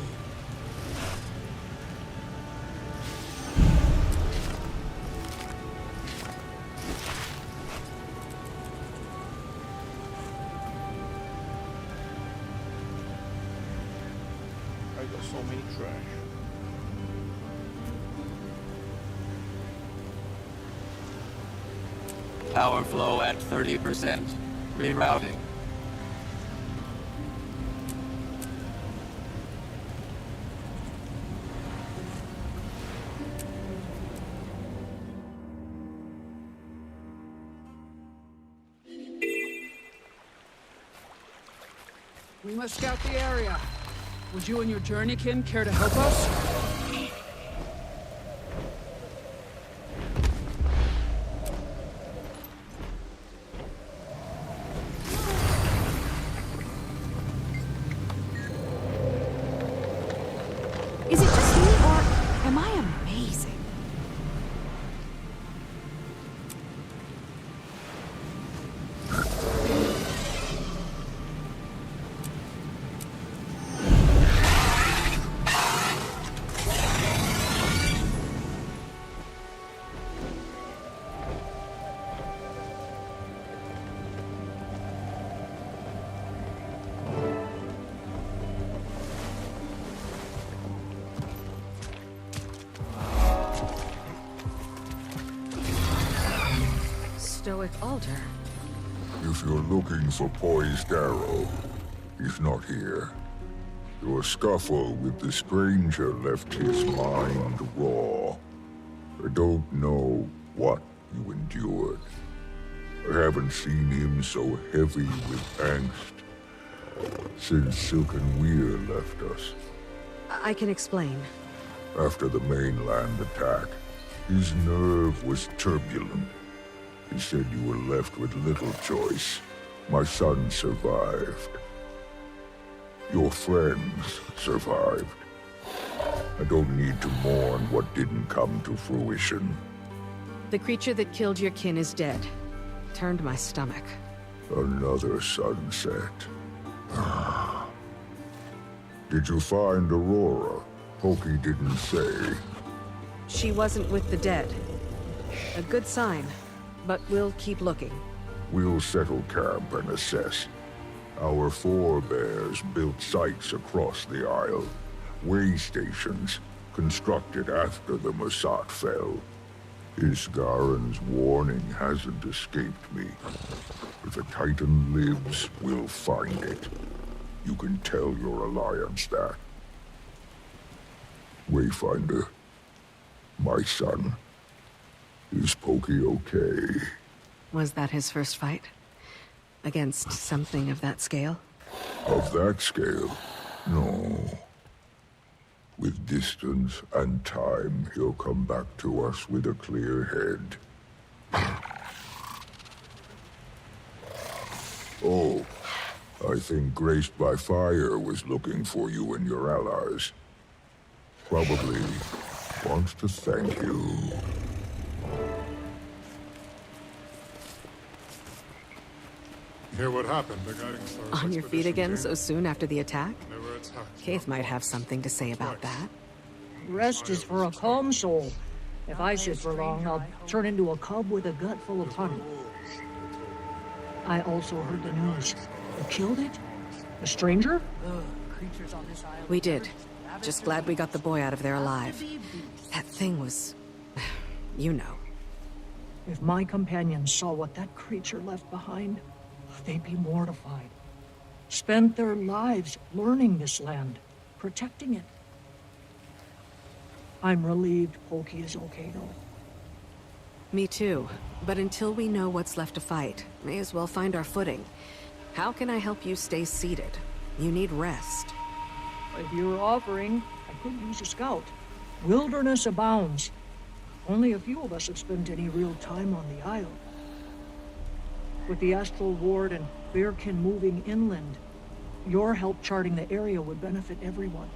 I got so many trash. Power flow at 30%. Rerouting. We must scout the area. Would you and your journeykin care to help us? Is it just me, or am I amazing? Stoic altar. If you're looking for Poised Arrow, he's not here. Your scuffle with the stranger left his mind raw. I don't know what you endured. I haven't seen him so heavy with angst since Silken Weir left us. I can explain. After the mainland attack, his nerve was turbulent. He said you were left with little choice. My son survived. Your friends survived. I don't need to mourn what didn't come to fruition. The creature that killed your kin is dead. Turned my stomach. Another sunset. Did you find Aurora? Pokey didn't say. She wasn't with the dead. A good sign, but we'll keep looking. We'll settle camp and assess. Our forebears built sites across the Isle. Way stations, constructed after the Masat fell. Isgarin's warning hasn't escaped me. If a Titan lives, we'll find it. You can tell your alliance that. Wayfinder, my son, is Pokey okay? Was that his first fight? Against something of that scale? Of that scale? No. With distance and time, he'll come back to us with a clear head. Oh, I think Graced by Fire was looking for you and your allies. Probably wants to thank you. Hear what happened? The guiding stars On your feet again came. so soon after the attack? They were attacked. Kaith might have something to say about that. Rest is for a calm soul. If I sit for long, I'll turn into a cub with a gut full of honey. I also heard the news. You killed it? A stranger? We did. Just glad we got the boy out of there alive. That thing was... you know. If my companions saw what that creature left behind, they'd be mortified. Spent their lives learning this land, protecting it. I'm relieved Pokey is okay, though. Me too. But until we know what's left to fight, may as well find our footing. How can I help you stay seated? You need rest. If you're offering, I could use a scout. Wilderness abounds. Only a few of us have spent any real time on the Isle. With the Astral Ward and Bearkin moving inland, your help charting the area would benefit everyone.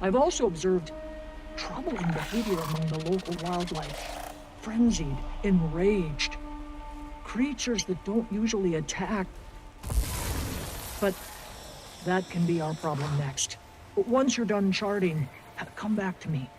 I've also observed troubling behavior among the local wildlife. Frenzied, enraged. Creatures that don't usually attack. But that can be our problem next. But once you're done charting, come back to me.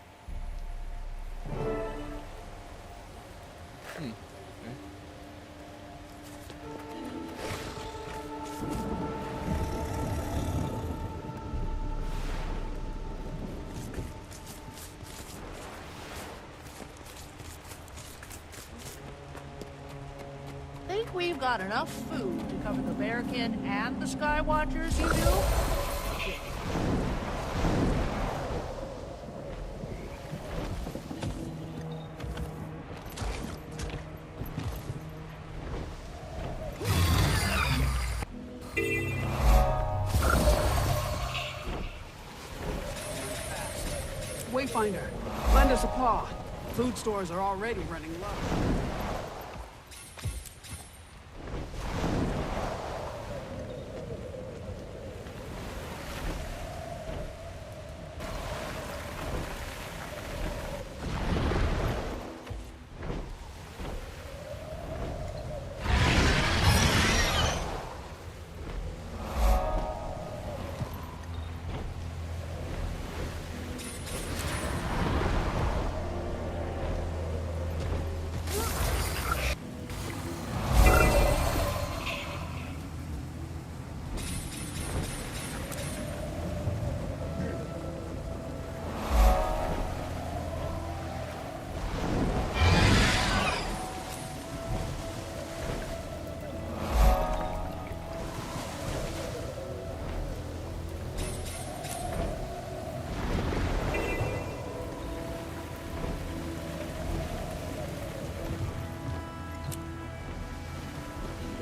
Think we've got enough food to cover the Bearkin and the Skywatchers, you do? Wayfinder, lend us a paw. Food stores are already running low.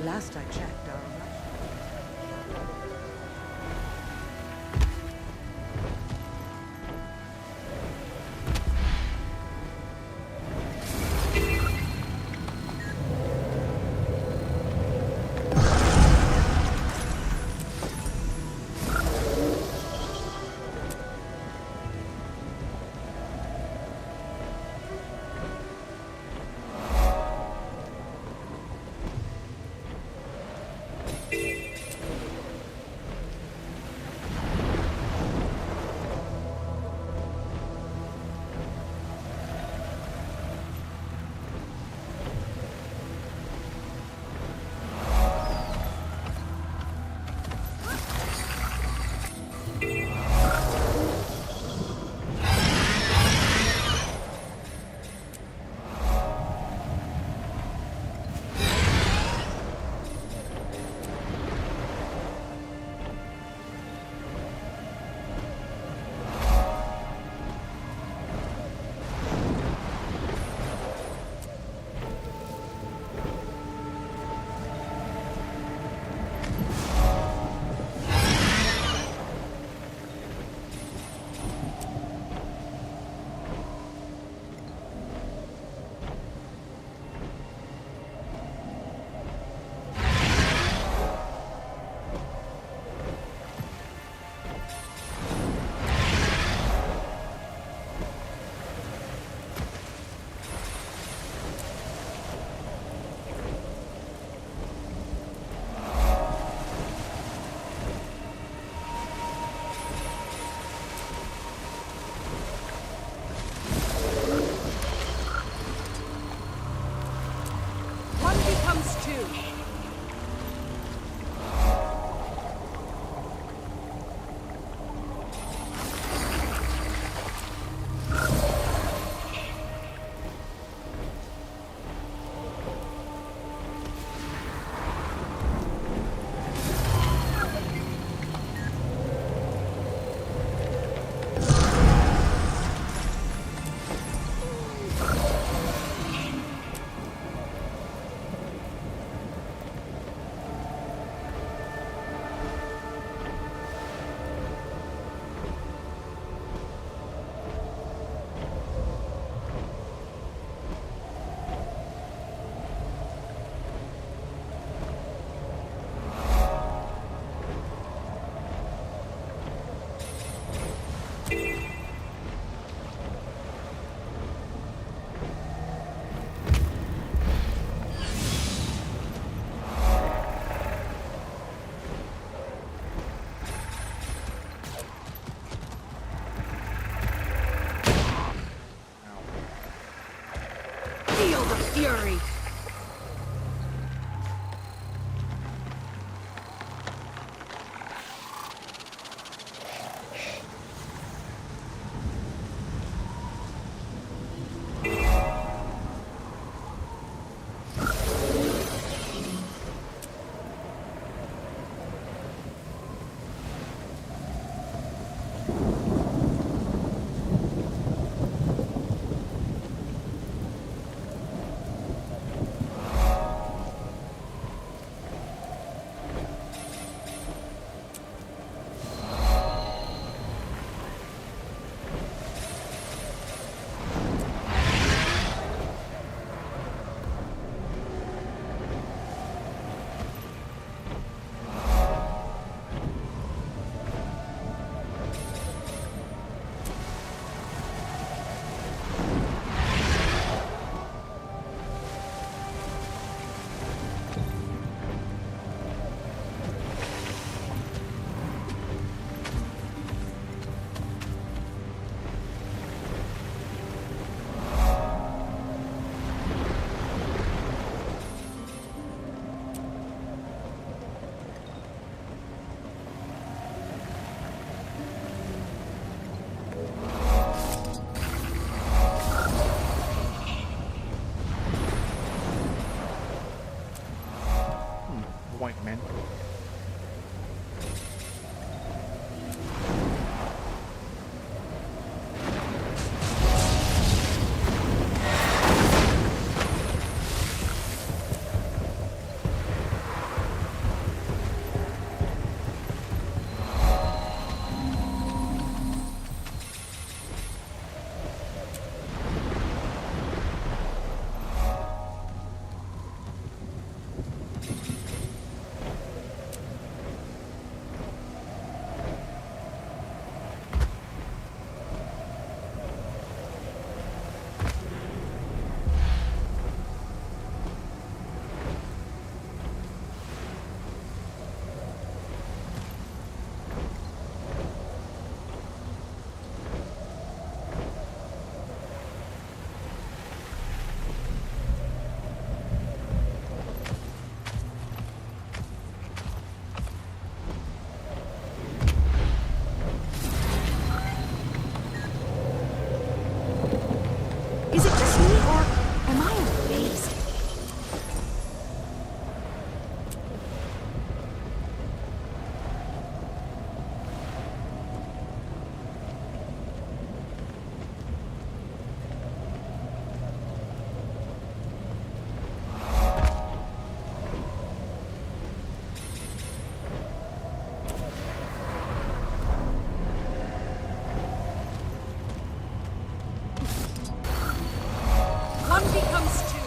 Last I checked, our fury. White man. Is it just me, or am I amazed? One becomes two.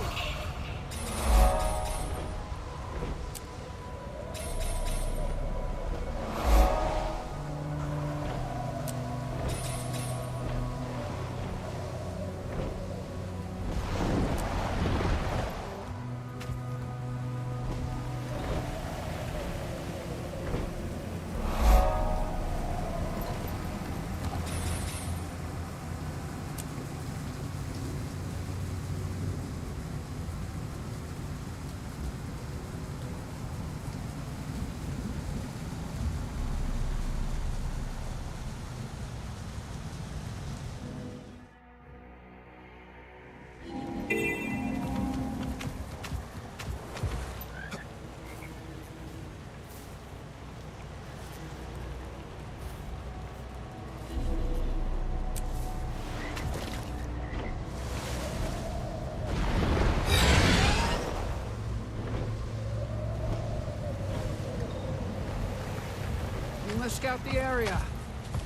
We must scout the area.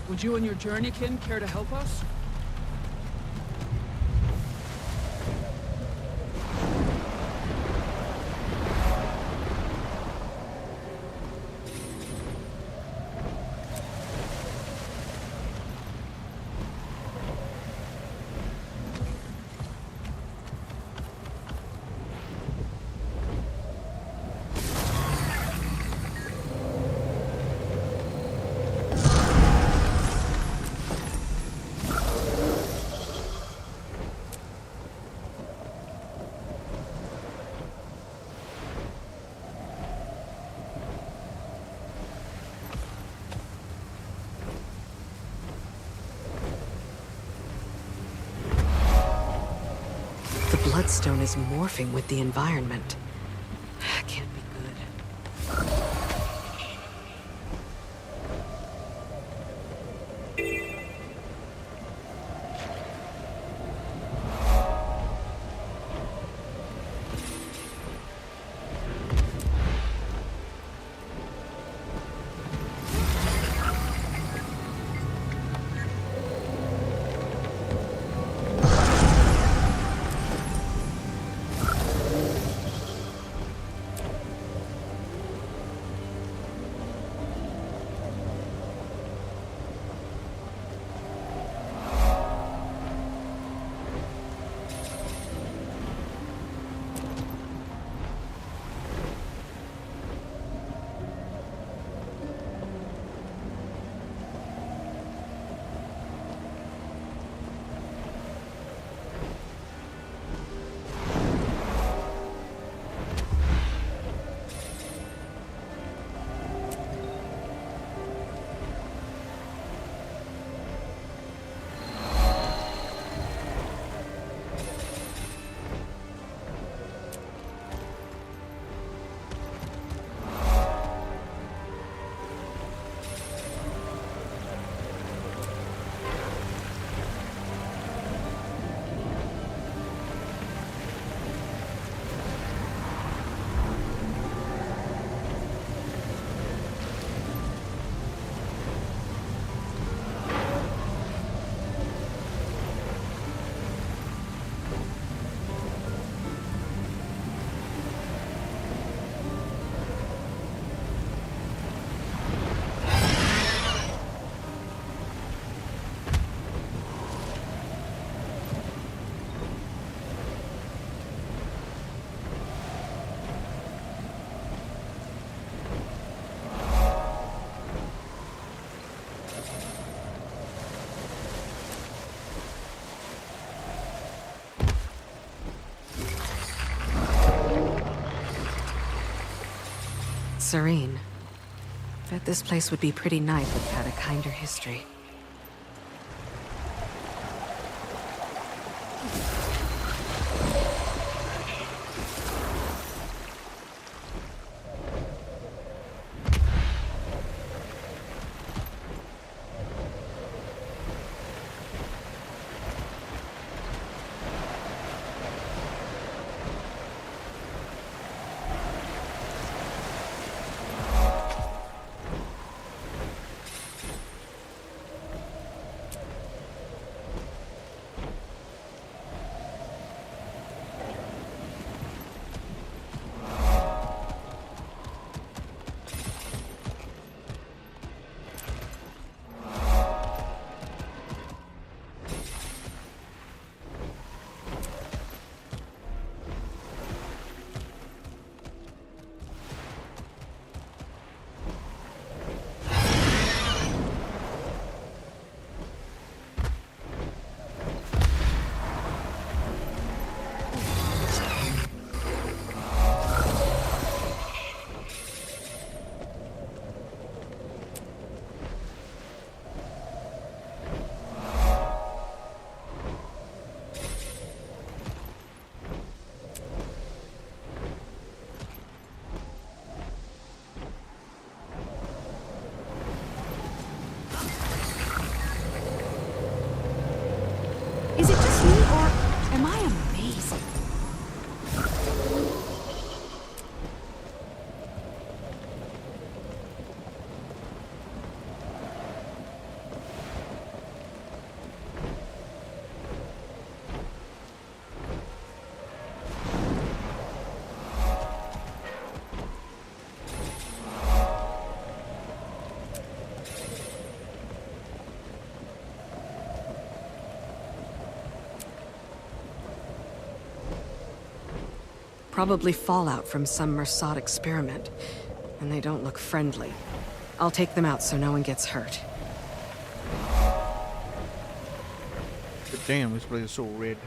Would you and your journeykin care to help us? bloodstone is morphing with the environment. Can't be good. Serene. Bet this place would be pretty nice if it had a kinder history. Is it just me, or am I amazing? Probably fallout from some Mersat experiment. And they don't look friendly. I'll take them out so no one gets hurt. But damn, this place is so red.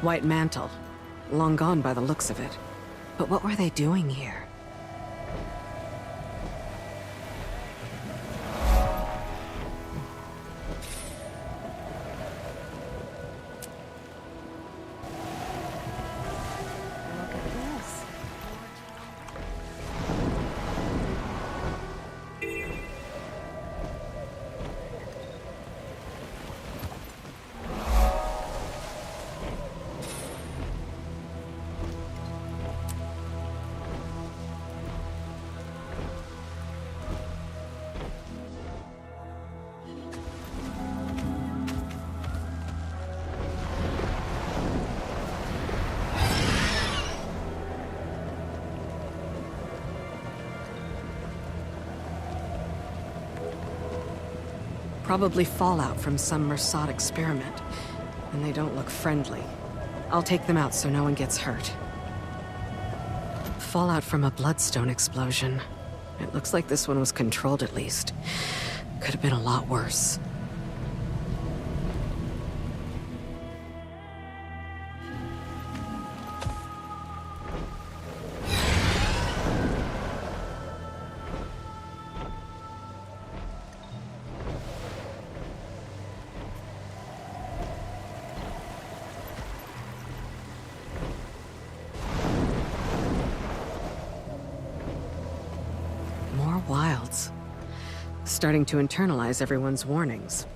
White mantle. Long gone by the looks of it. But what were they doing here? Look at this. Probably fallout from some Mersat experiment. And they don't look friendly. I'll take them out so no one gets hurt. Fallout from a bloodstone explosion. It looks like this one was controlled at least. Could have been a lot worse. More wilds. Starting to internalize everyone's warnings.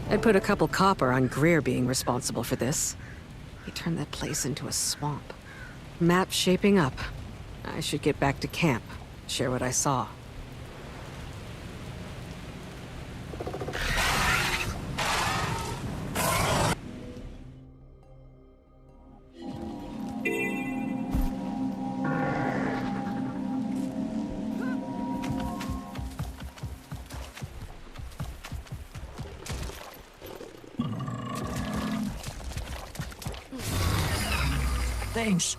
I'd put a couple copper on Greer being responsible for this. He turned that place into a swamp. Map shaping up. I should get back to camp, share what I saw. Thanks.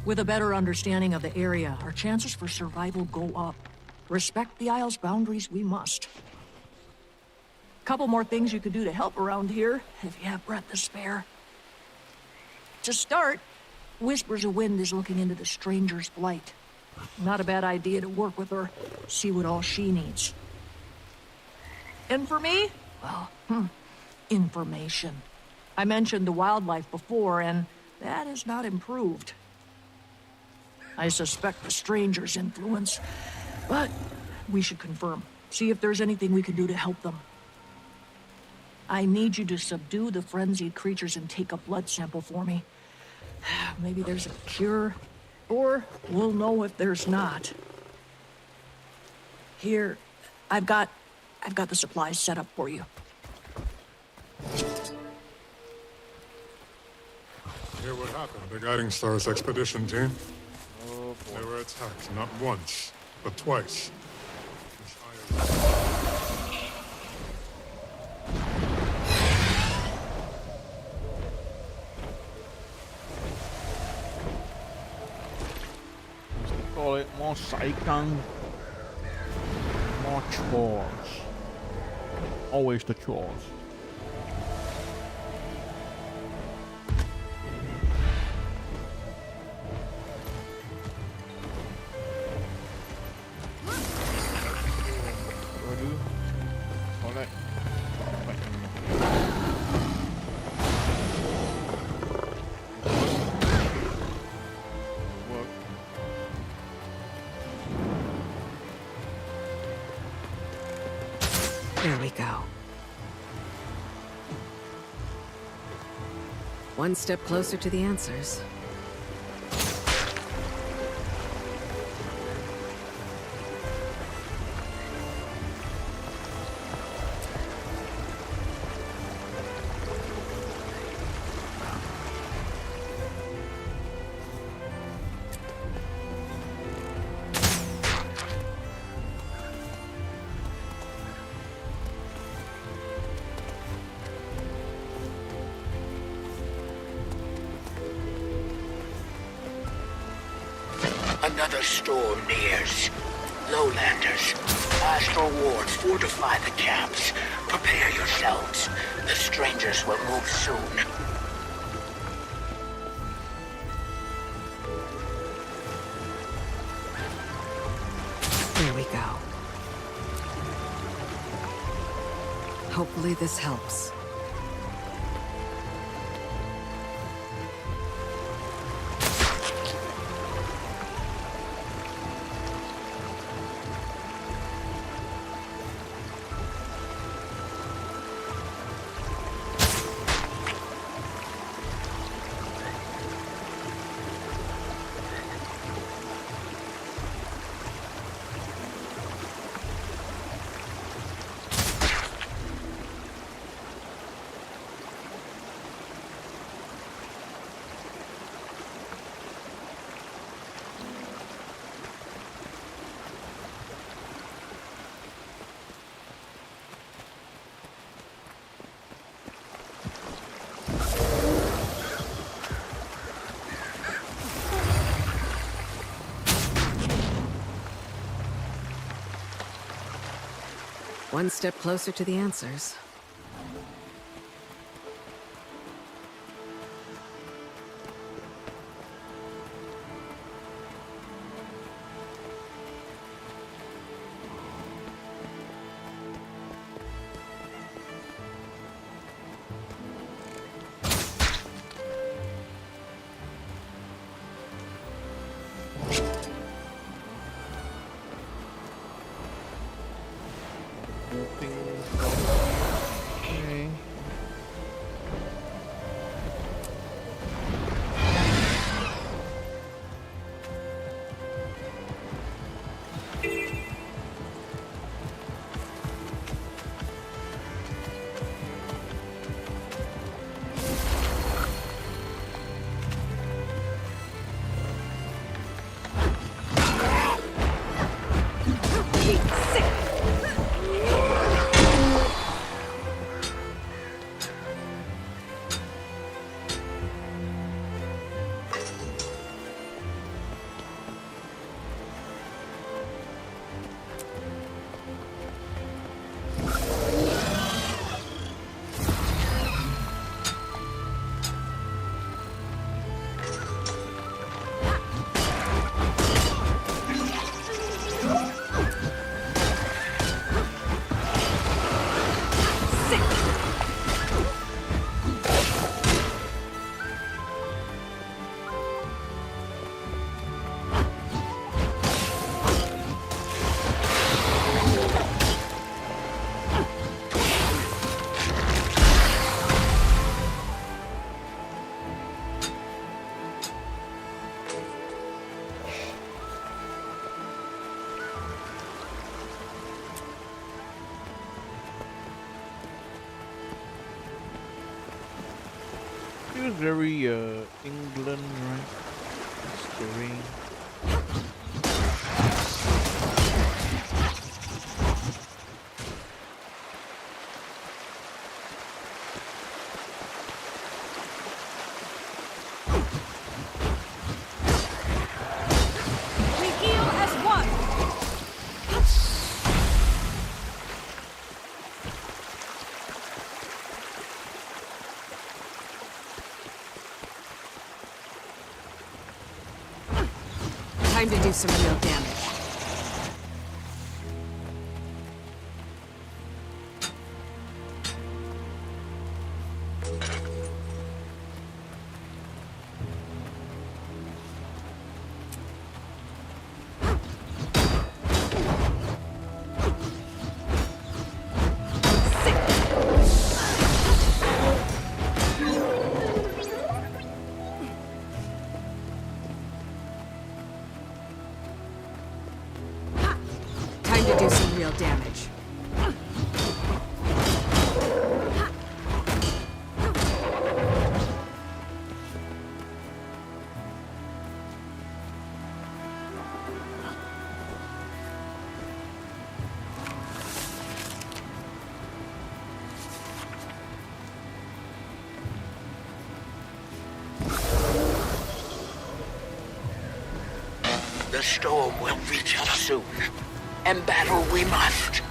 With a better understanding of the area, our chances for survival go up. Respect the Isle's boundaries, we must. Couple more things you could do to help around here, if you have breath to spare. To start, Whispers of Wind is looking into the Stranger's Blight. Not a bad idea to work with her, see what all she needs. And for me, well, information. I mentioned the wildlife before, and that has not improved. I suspect the Stranger's influence, but we should confirm. See if there's anything we can do to help them. I need you to subdue the frenzied creatures and take a blood sample for me. Maybe there's a cure, or we'll know if there's not. Here, I've got the supplies set up for you. Hear what happened? The Guiding Stars expedition team? They were attacked not once, but twice. They call it more saikang, more chores. Always the chores. There we go. One step closer to the answers. Another storm nears. Lowlanders, Astral wards fortify the camps. Prepare yourselves. The strangers will move soon. There we go. Hopefully this helps. One step closer to the answers. Okay. It was very England, right? History. We heal as one. Time to do some real damage. The storm will reach us soon. And battle we must.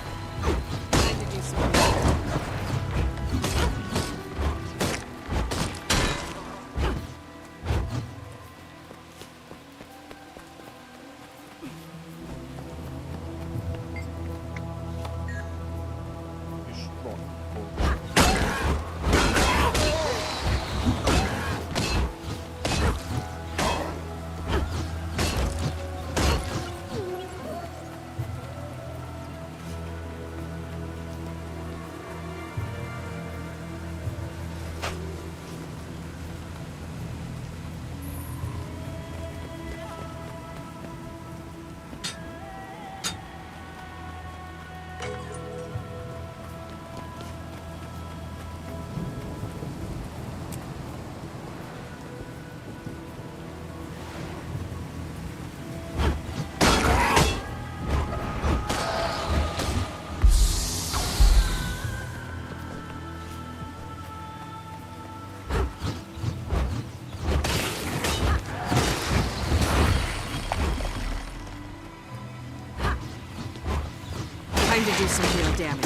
Time to do some real damage.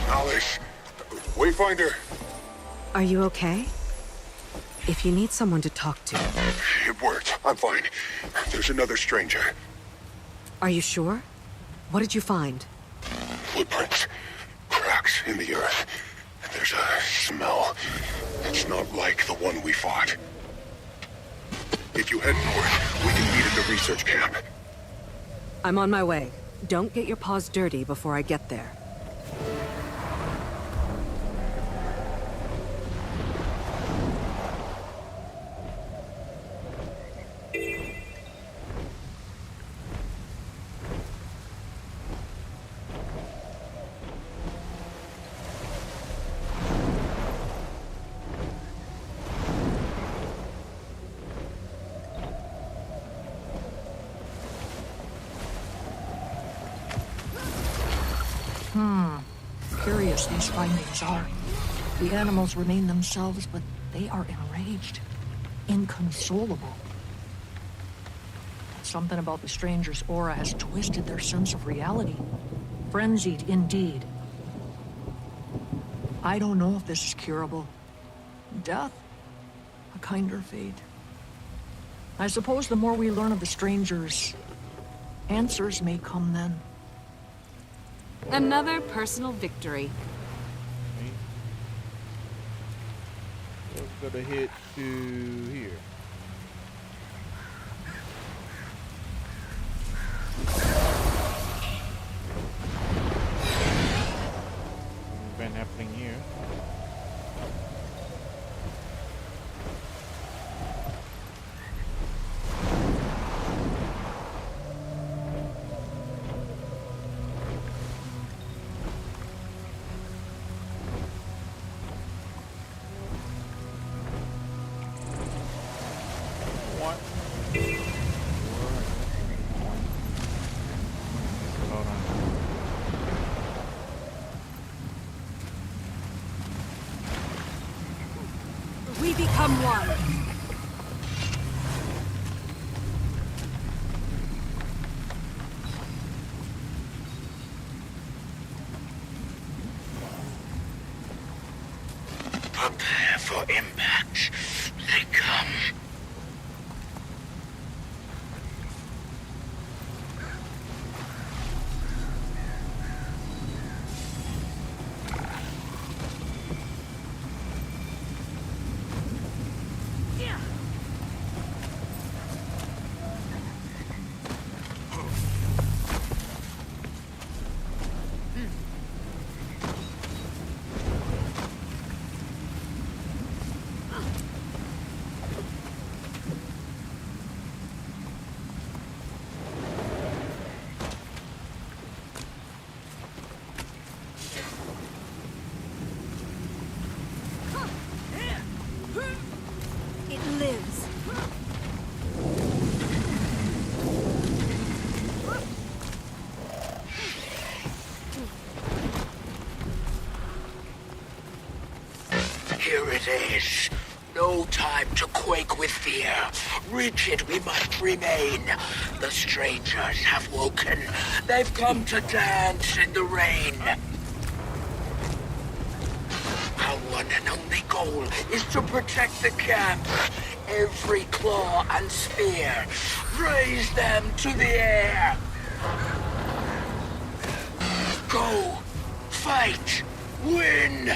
Alice, Wayfinder. Are you okay? If you need someone to talk to... It worked. I'm fine. There's another stranger. Are you sure? What did you find? Footprints. Cracks in the earth. There's a smell. It's not like the one we fought. If you head north, we can meet at the research camp. I'm on my way. Don't get your paws dirty before I get there. Curious these findings are. The animals remain themselves, but they are enraged. Inconsolable. Something about the stranger's aura has twisted their sense of reality. Frenzied, indeed. I don't know if this is curable. Death? A kinder fate. I suppose the more we learn of the strangers, answers may come then. Another personal victory. We're gonna hit to here. Event happening here. We become one. Prepare for impact. They come. time to quake with fear. Rigid we must remain. The strangers have woken. They've come to dance in the rain. Our one and only goal is to protect the camps. Every claw and spear, raise them to the air. Go, fight, win!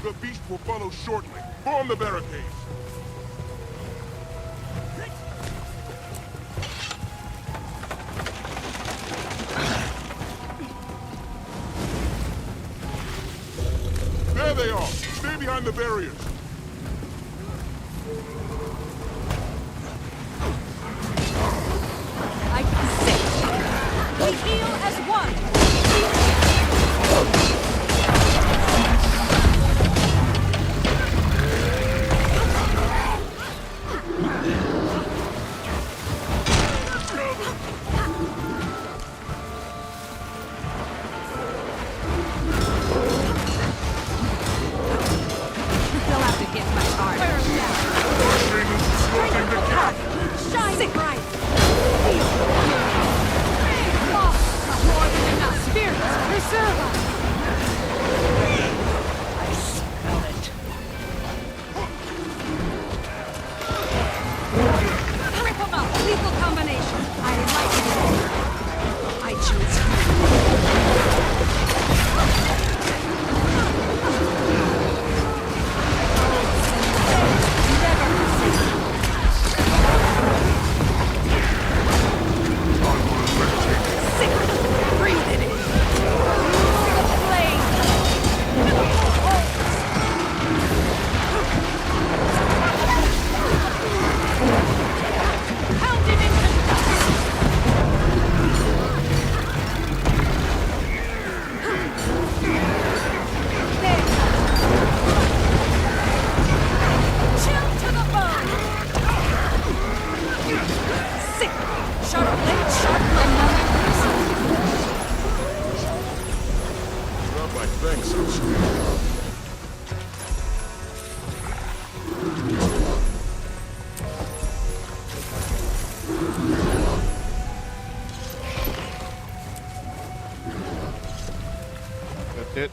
The beast will follow shortly. Form the barricades. There they are! Stay behind the barriers! I can see. We heal as one. That's it.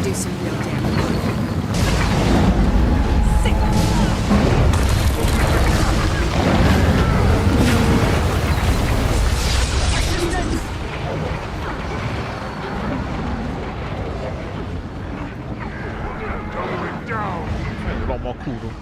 do some real damage. A lot more cool though.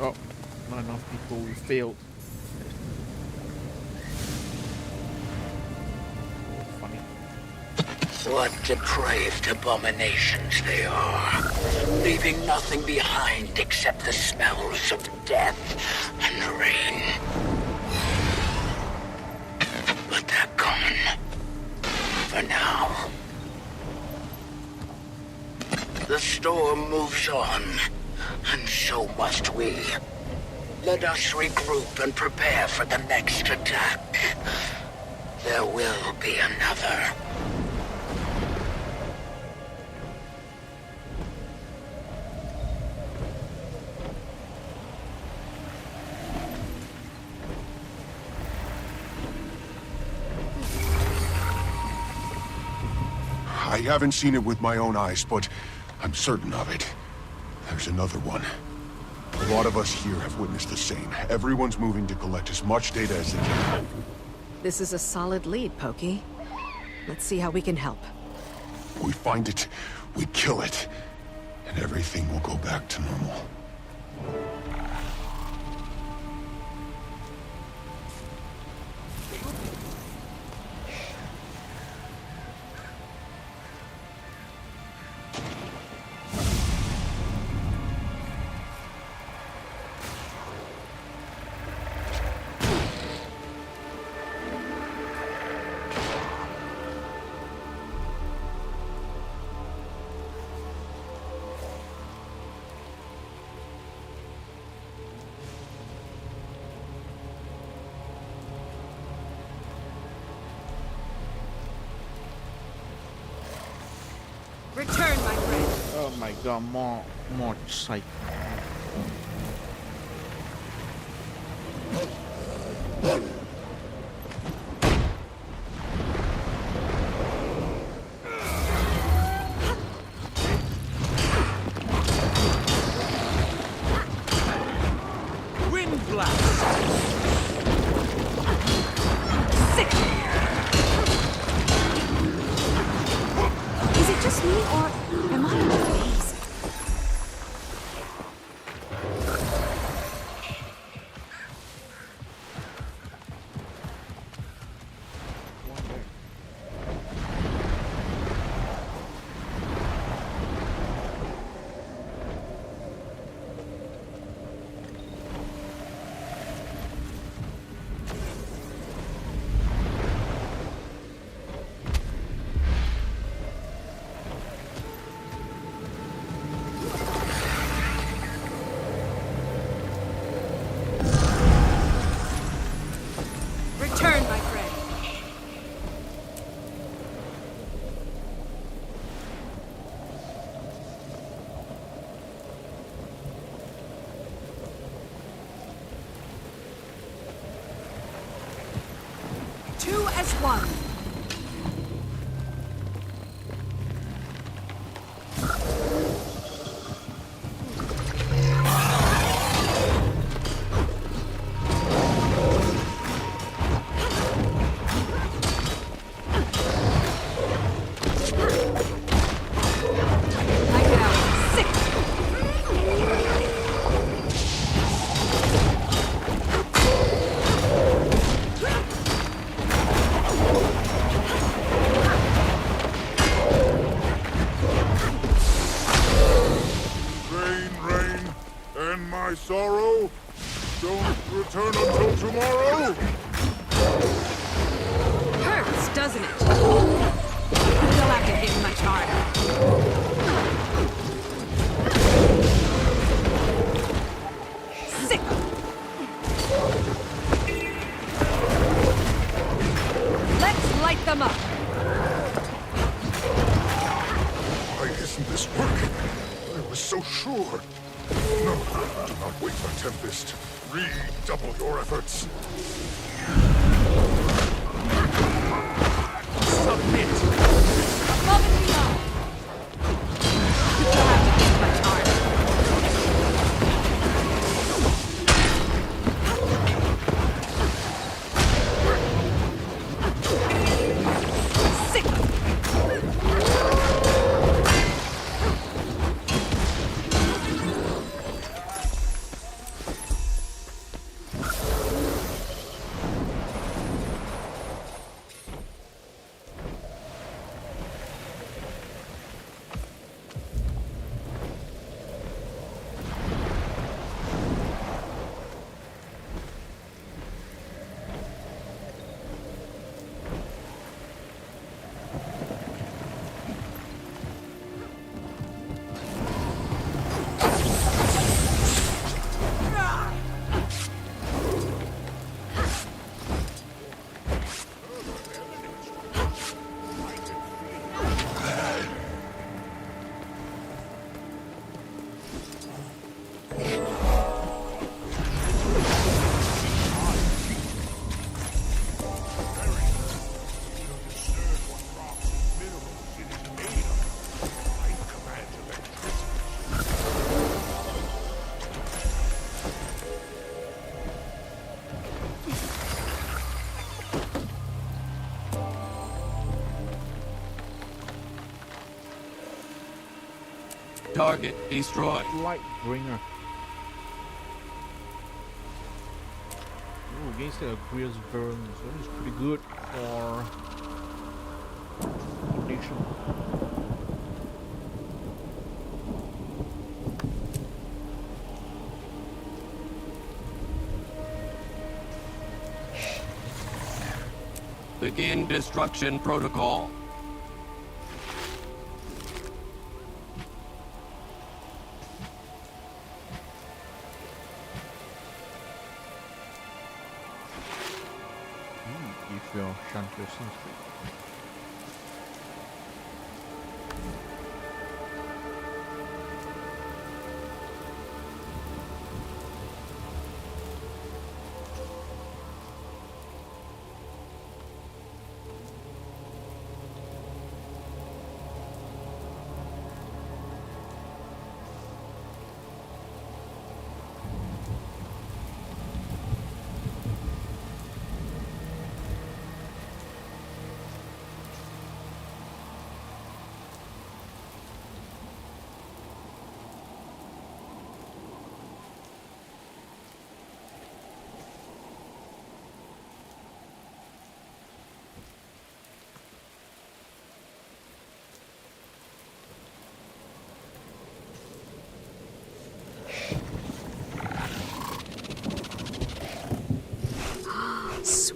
Oh, not enough people. We failed. Funny. What depraved abominations they are, leaving nothing behind except the smells of death and rain. But they're gone. For now. The storm moves on, and so must we. Let us regroup and prepare for the next attack. There will be another. I haven't seen it with my own eyes, but I'm certain of it. There's another one. A lot of us here have witnessed the same. Everyone's moving to collect as much data as they can. This is a solid lead, Pokey. Let's see how we can help. We find it, we kill it, and everything will go back to normal. Oh my god, more psych. Wind blast. Sick. Is it just me, or am I in the phase? Return, my friend. Two as one. And my sorrow? Don't return until tomorrow? Hurts, doesn't it? You'll have to hit much harder. Sick. Let's light them up. Why isn't this working? I was so sure. No, do not wait for Tempest. Redouble your efforts. Submit. Above and beyond. You'll have to hit much harder. Sick. Target destroyed. Lightbringer. Ooh, against the Agrias burn, so it's pretty good for condition. Begin destruction protocol. If your Janthir seems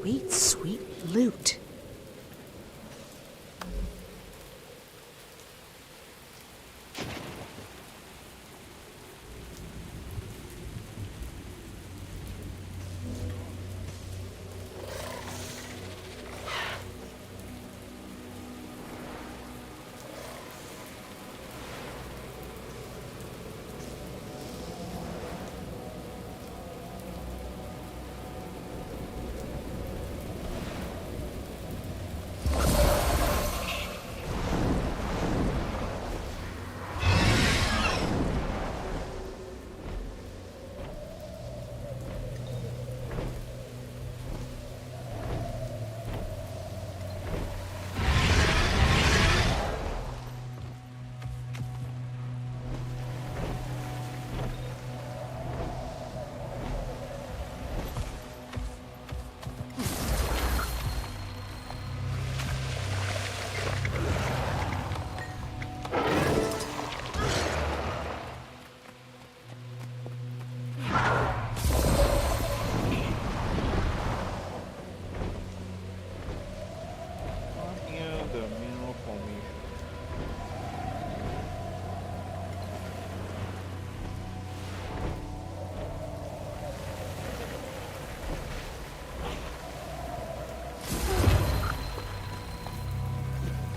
Sweet, sweet loot.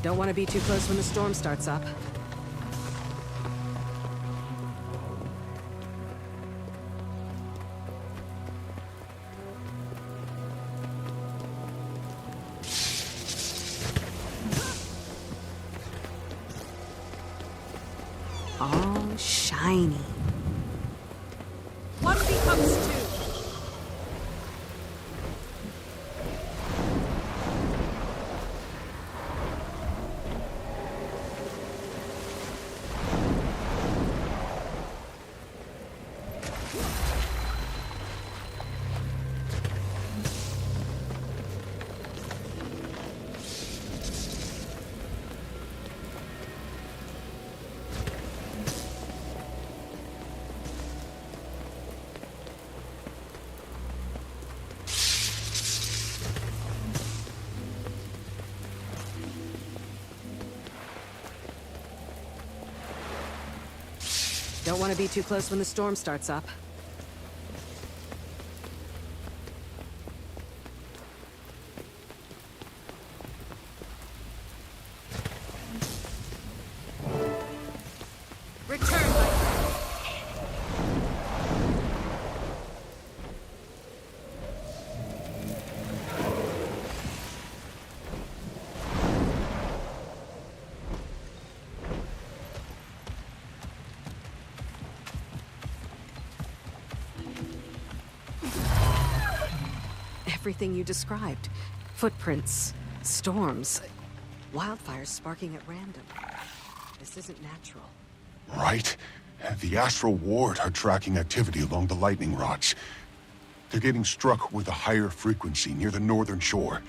Don't want to be too close when the storm starts up. All shiny. One becomes two. Don't want to be too close when the storm starts up. Return, my friend. Everything you described. Footprints, storms, wildfires sparking at random. This isn't natural. Right? The Astral Ward are tracking activity along the lightning rods. They're getting struck with a higher frequency near the northern shore.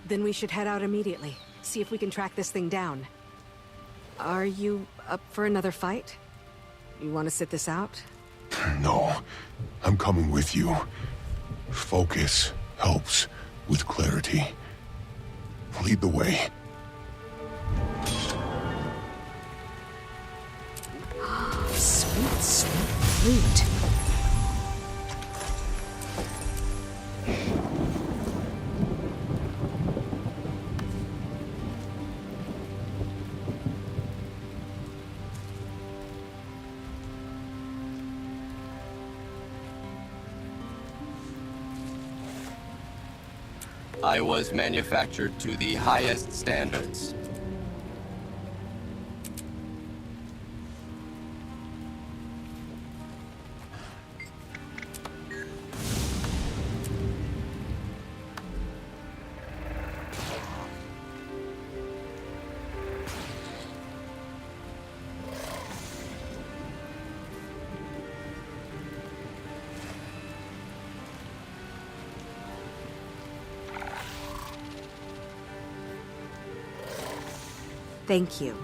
Then we should head out immediately. See if we can track this thing down. Are you up for another fight? You want to sit this out? No. I'm coming with you. Focus helps with clarity. Lead the way. Sweet, sweet loot. I was manufactured to the highest standards. Thank you.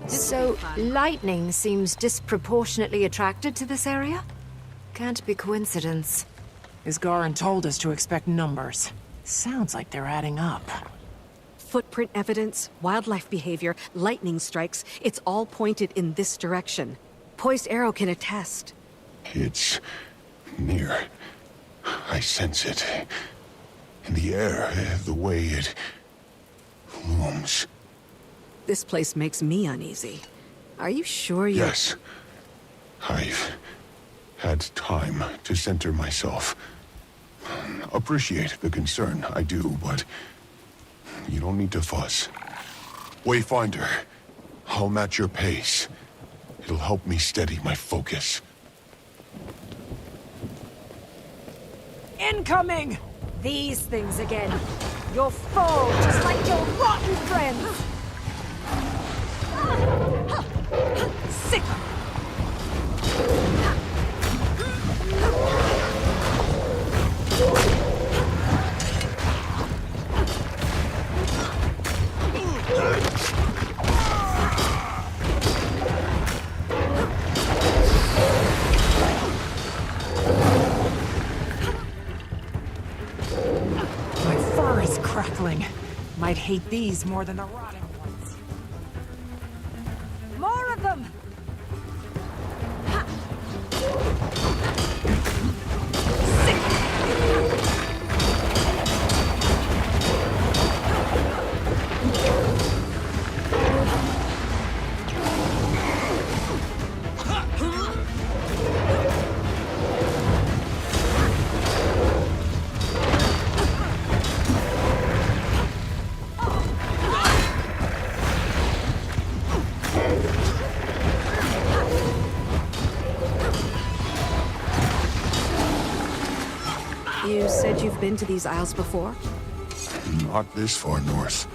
So, lightning seems disproportionately attracted to this area? Can't be coincidence. Isgarin told us to expect numbers. Sounds like they're adding up. Footprint evidence, wildlife behavior, lightning strikes, it's all pointed in this direction. Poised Arrow can attest. It's near. I sense it. In the air, the way it looms. This place makes me uneasy. Are you sure you're... Yes. I've had time to center myself. Appreciate the concern, I do, but you don't need to fuss. Wayfinder, I'll match your pace. It'll help me steady my focus. Incoming! These things again. You'll fall just like your rotten friends! Sick! My fur is crackling. Might hate these more than the rotting ones. More of them! You said you've been to these isles before? Not this far north.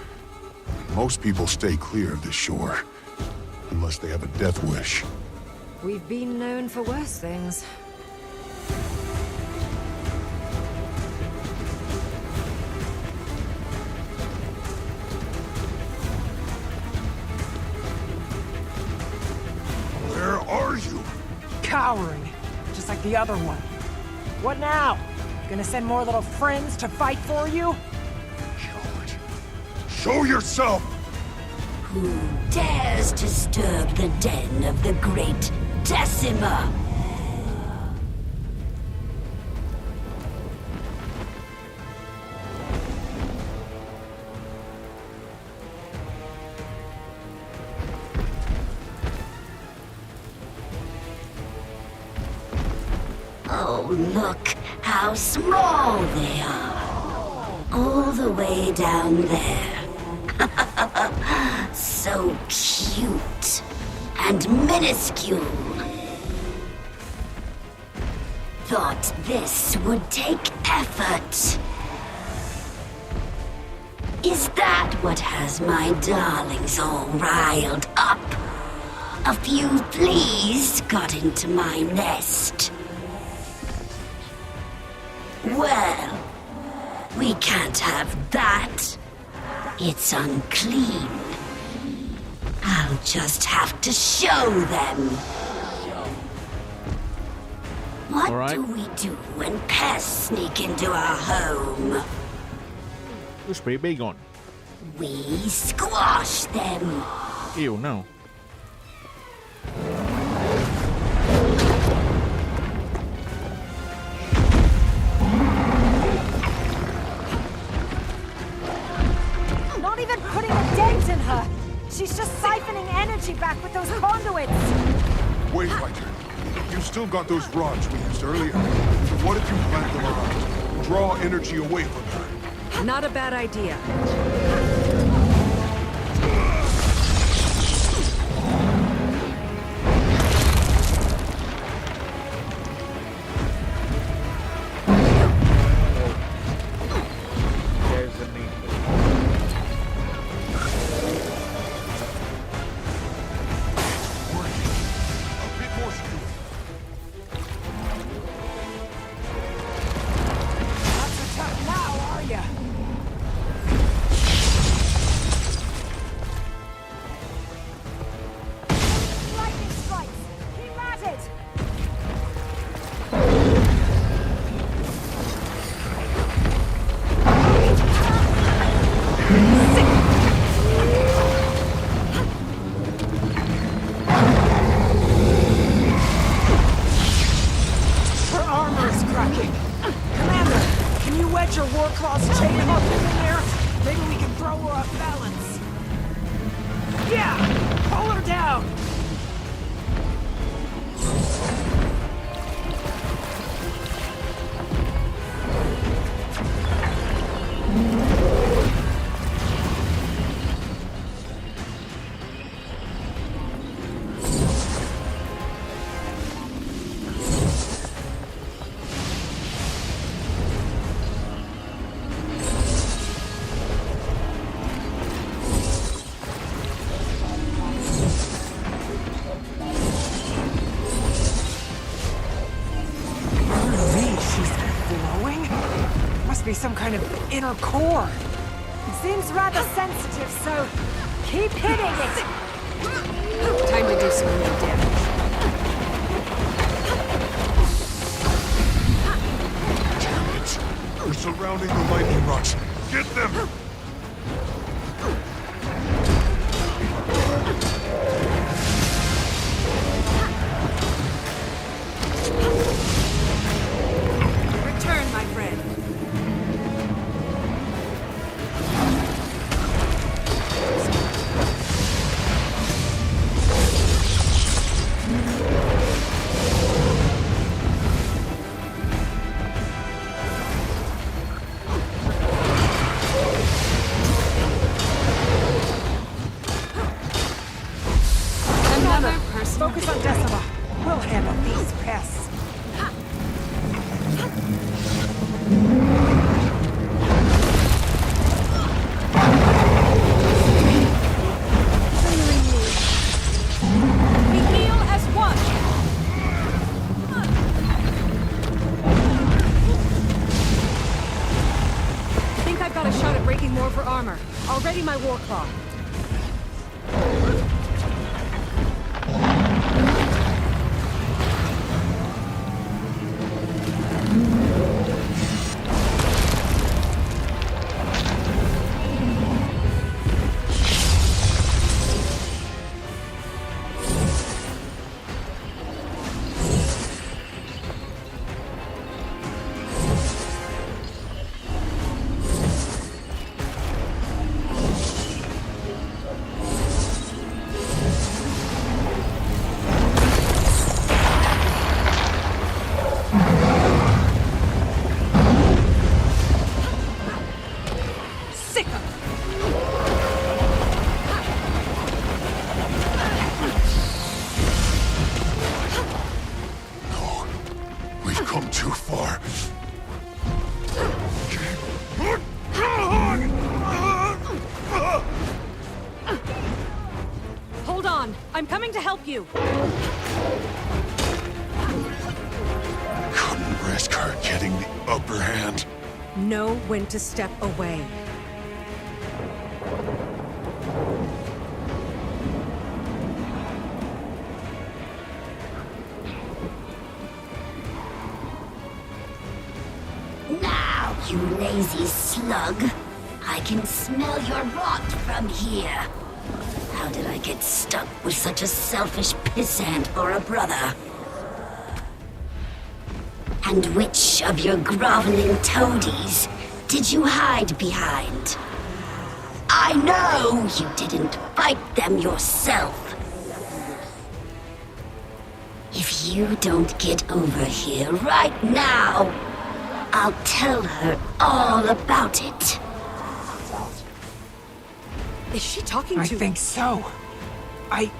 Most people stay clear of the shore. Unless they have a death wish. We've been known for worse things. Where are you? Cowering. Just like the other one. What now? Gonna send more little friends to fight for you? Show yourself! Who dares disturb the den of the great Decima? Oh, look how small they are. All the way down there. So cute and minuscule. Thought this would take effort. Is that what has my darlings all riled up? A few fleas got into my nest. Well, we can't have that. It's unclean. I'll just have to show them. What do we do when pests sneak into our home? Looks pretty big on. We squash them. Ew, no. Not even putting a dent in her! She's just siphoning energy back with those conduits! Wayfinder, you still got those rods we used earlier. What if you plant them around? Draw energy away from her. Not a bad idea. some kind of inner core. It seems rather sensitive, so keep hitting it. Time to do some real damage. Damn it! They're surrounding the lightning rods. Get them! Return, my friend. Focus on Decima. We'll handle these pests. We heal as one. I think I've got a shot at breaking more of her armor. I'll ready my war claw. I'm coming to help you. Couldn't risk her getting the upper hand. Know when to step away. Now, you lazy slug. I can smell your rot from here. How did I get stuck with such a selfish pissant for a brother? And which of your groveling toadies did you hide behind? I know you didn't fight them yourself. If you don't get over here right now, I'll tell her all about it. Is she talking to... I think so. I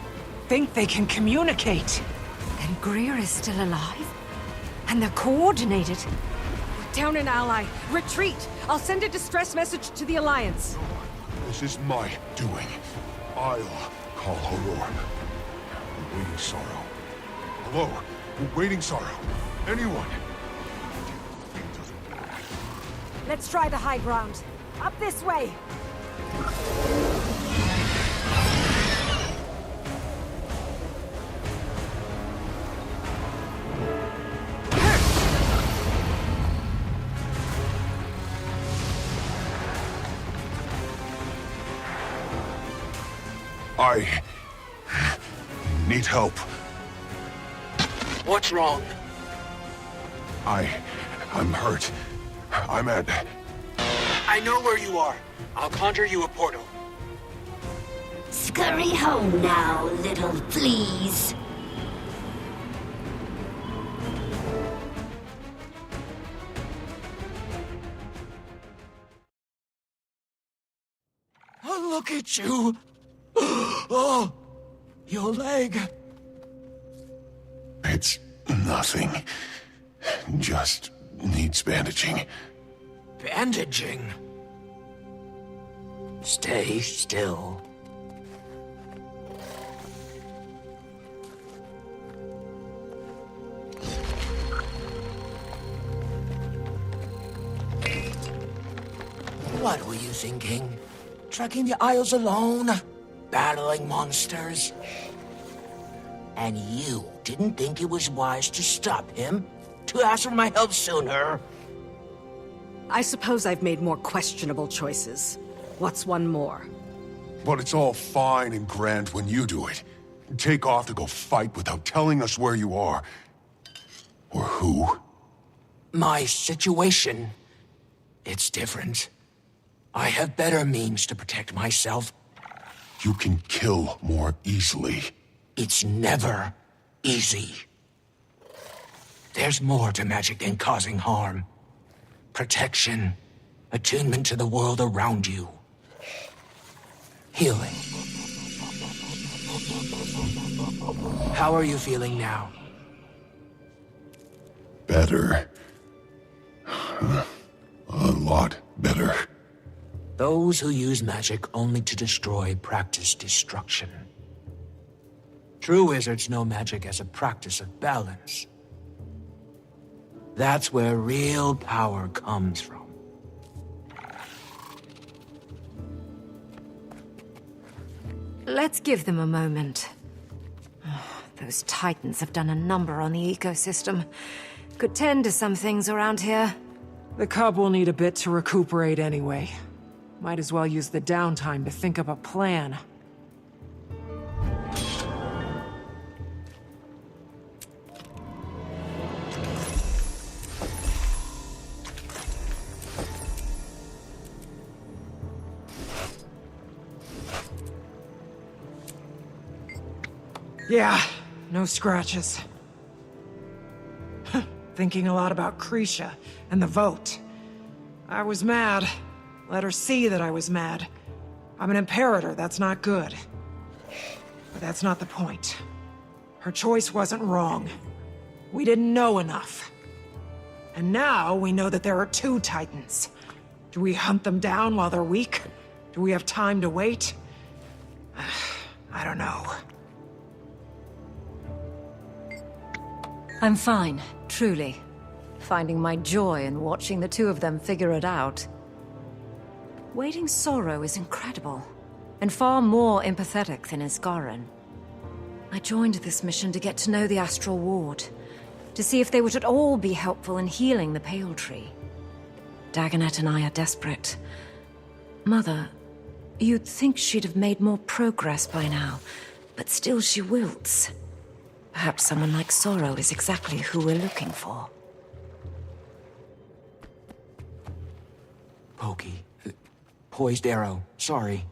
think they can communicate. Then Greer is still alive? And they're coordinated? Down an ally. Retreat! I'll send a distress message to the Alliance. This is my doing. I'll call Aurora. Waiting Sorrow. Hello? Waiting Sorrow. Anyone? Let's try the high ground. Up this way. I need help. What's wrong? I'm hurt. I'm at... I know where you are. I'll conjure you a portal. Scurry home now, little fleas. Oh, look at you. Oh, your leg. It's nothing. Just needs bandaging. Bandaging? Stay still. King. Trekking the Isles alone, battling monsters. And you didn't think it was wise to stop him? To ask for my help sooner? I suppose I've made more questionable choices. What's one more? But it's all fine and grand when you do it. Take off to go fight without telling us where you are. Or who. My situation... it's different. I have better means to protect myself. You can kill more easily. It's never easy. There's more to magic than causing harm. Protection, attunement to the world around you. Healing. How are you feeling now? Better. A lot better. Those who use magic only to destroy practice destruction. True wizards know magic as a practice of balance. That's where real power comes from. Let's give them a moment. Those Titans have done a number on the ecosystem. Could tend to some things around here. The cub will need a bit to recuperate anyway. Might as well use the downtime to think up a plan. Yeah, no scratches. Thinking a lot about Krisha and the vote. I was mad. Let her see that I was mad. I'm an imperator, that's not good. But that's not the point. Her choice wasn't wrong. We didn't know enough. And now we know that there are 2 Titans. Do we hunt them down while they're weak? Do we have time to wait? I don't know. I'm fine, truly. Finding my joy in watching the 2 of them figure it out. Wading Sorrow is incredible, and far more empathetic than Isgarin. I joined this mission to get to know the Astral Ward, to see if they would at all be helpful in healing the Pale Tree. Dagonet and I are desperate. Mother, you'd think she'd have made more progress by now, but still she wilts. Perhaps someone like Sorrow is exactly who we're looking for. Pokey. Poised arrow. Sorry.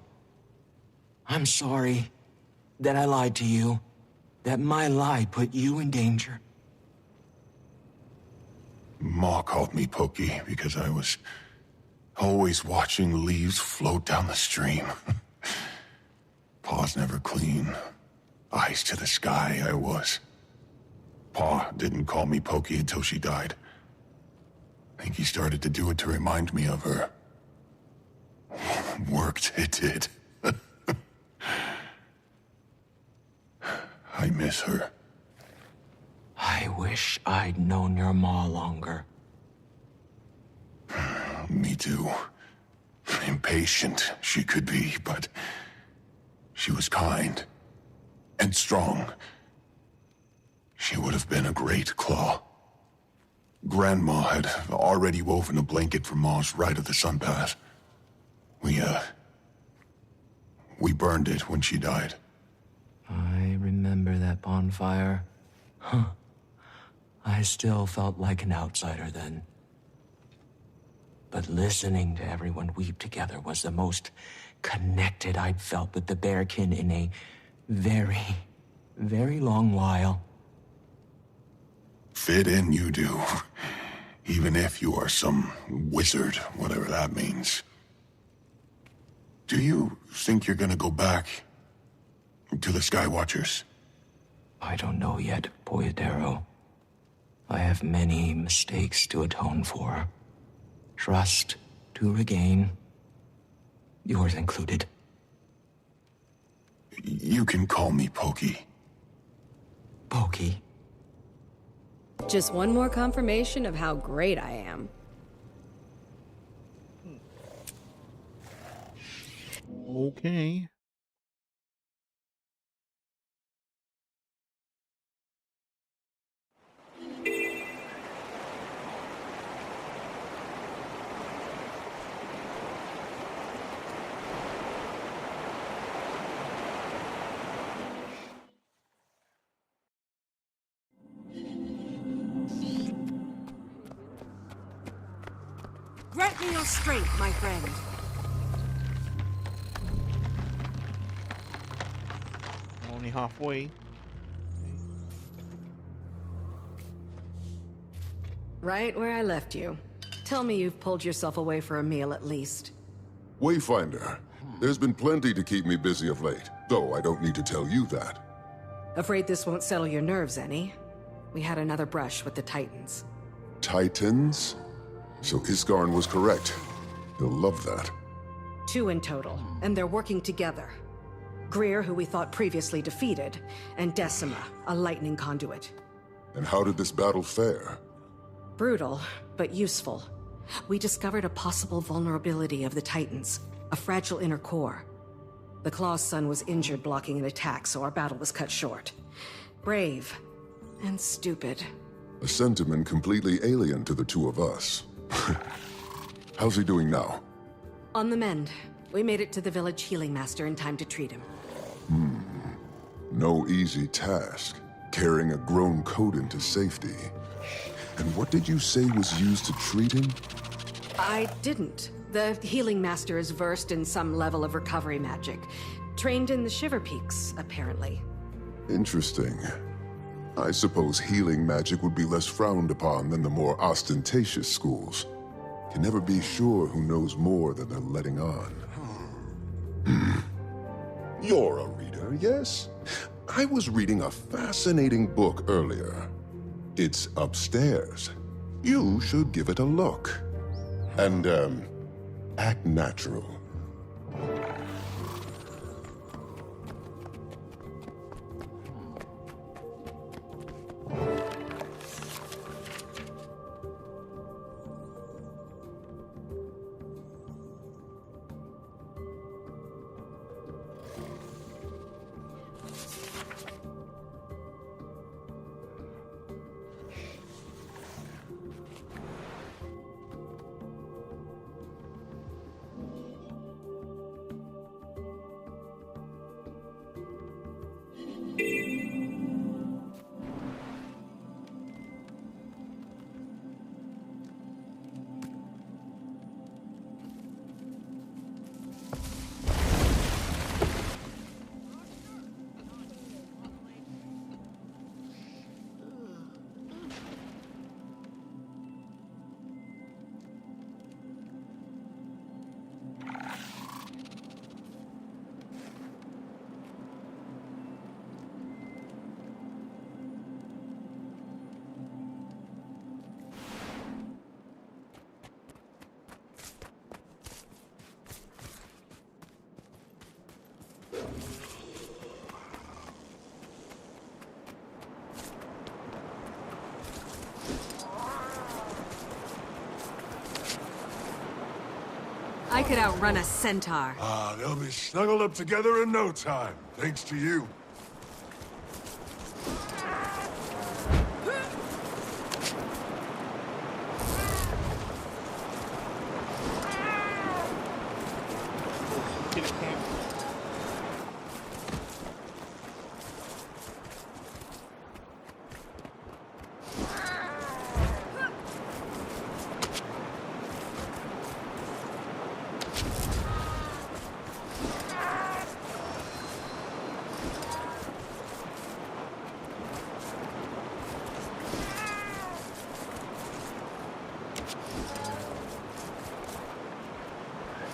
I'm sorry that I lied to you. That my lie put you in danger. Ma called me Pokey because I was always watching leaves float down the stream. Paws never clean. Eyes to the sky, I was. Pa didn't call me Pokey until she died. I think he started to do it to remind me of her. Worked, it did. I miss her. I wish I'd known your ma longer. Me too. Impatient she could be, but she was kind. And strong. She would have been a great claw. Grandma had already woven a blanket for Ma's right of the sun path. We burned it when she died. I remember that bonfire. Huh. I still felt like an outsider then. But listening to everyone weep together was the most connected I'd felt with the Bearkin in a very, very long while. Fit in, you do. Even if you are some wizard, whatever that means. Do you think you're gonna go back to the Skywatchers? I don't know yet, Boyadero. I have many mistakes to atone for. Trust to regain. Yours included. You can call me Pokey. Pokey? Just one more confirmation of how great I am. Okay. Grant me your strength, my friend. Only halfway. Right where I left you. Tell me you've pulled yourself away for a meal at least. Wayfinder, there's been plenty to keep me busy of late, though I don't need to tell you that. Afraid this won't settle your nerves any? We had another brush with the Titans. Titans? So Isgarn was correct. He'll love that. 2 in total, and they're working together. Greer, who we thought previously defeated, and Decima, a lightning conduit. And how did this battle fare? Brutal, but useful. We discovered a possible vulnerability of the Titans, a fragile inner core. The Claw's son was injured blocking an attack, so our battle was cut short. Brave, and stupid. A sentiment completely alien to the two of us. How's he doing now? On the mend. We made it to the village healing master in time to treat him. No easy task, carrying a grown Coden to safety. And what did you say was used to treat him? I didn't. The healing master is versed in some level of recovery magic. Trained in the Shiver Peaks, apparently. Interesting. I suppose healing magic would be less frowned upon than the more ostentatious schools. Can never be sure who knows more than they're letting on. You're a reader, yes? I was reading a fascinating book earlier. It's upstairs. You should give it a look. And, act natural. I could outrun a centaur. They'll be snuggled up together in no time, thanks to you.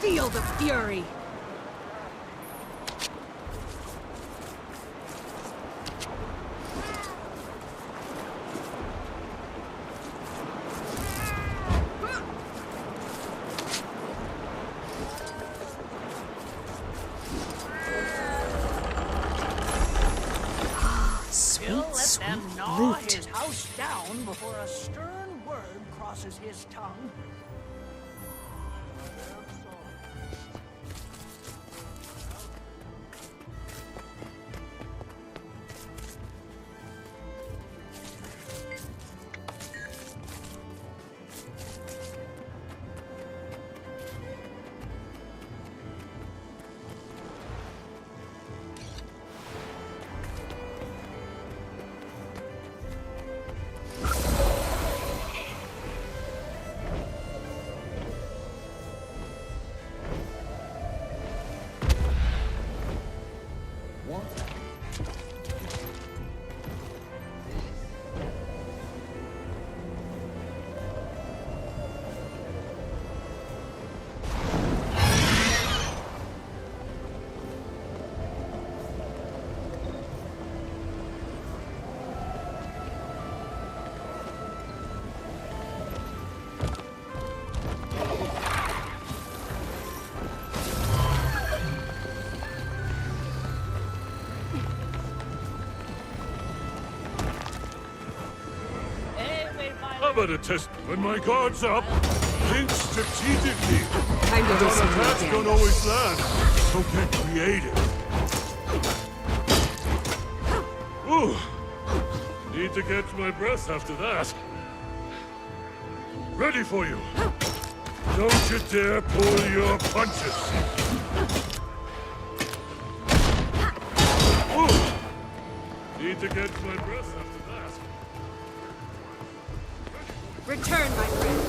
Feel the fury! He'll let them gnaw his house down before a stern word crosses his tongue. How about a test when my guard's up? Think strategically. Time to do some attacks damage. don't always land, so get creative. Ooh, need to catch my breath after that. Ready for you. Don't you dare pull your punches. Ooh, need to catch my breath after that. Return, my friend.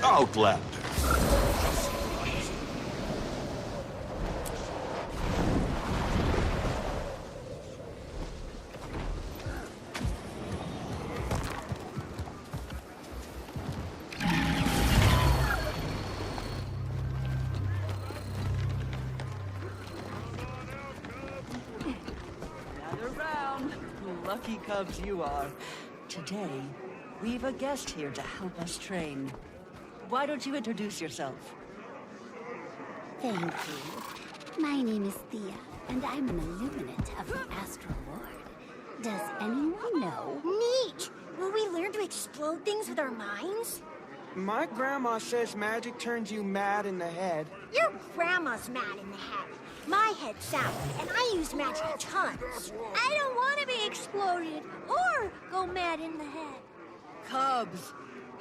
Outlander. Gather round, lucky cubs you are. Today, we've a guest here to help us train. Why don't you introduce yourself? Thank you. My name is Thea, and I'm an illuminate of the Astral Ward. Does anyone know? Neat! Will we learn to explode things with our minds? My grandma says magic turns you mad in the head. Your grandma's mad in the head. My head's sound, and I use magic tons. I don't want to be exploded or go mad in the head. Cubs,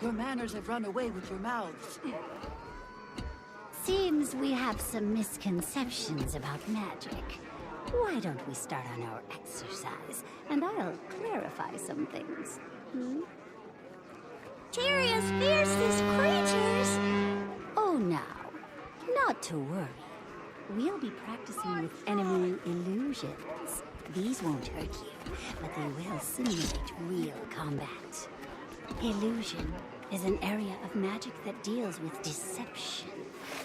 your manners have run away with your mouths. Seems we have some misconceptions about magic. Why don't we start on our exercise, and I'll clarify some things. Tyria's fiercest creatures! Oh, now, not to worry. We'll be practicing with enemy illusions. These won't hurt you, but they will simulate real combat. Illusion is an area of magic that deals with deception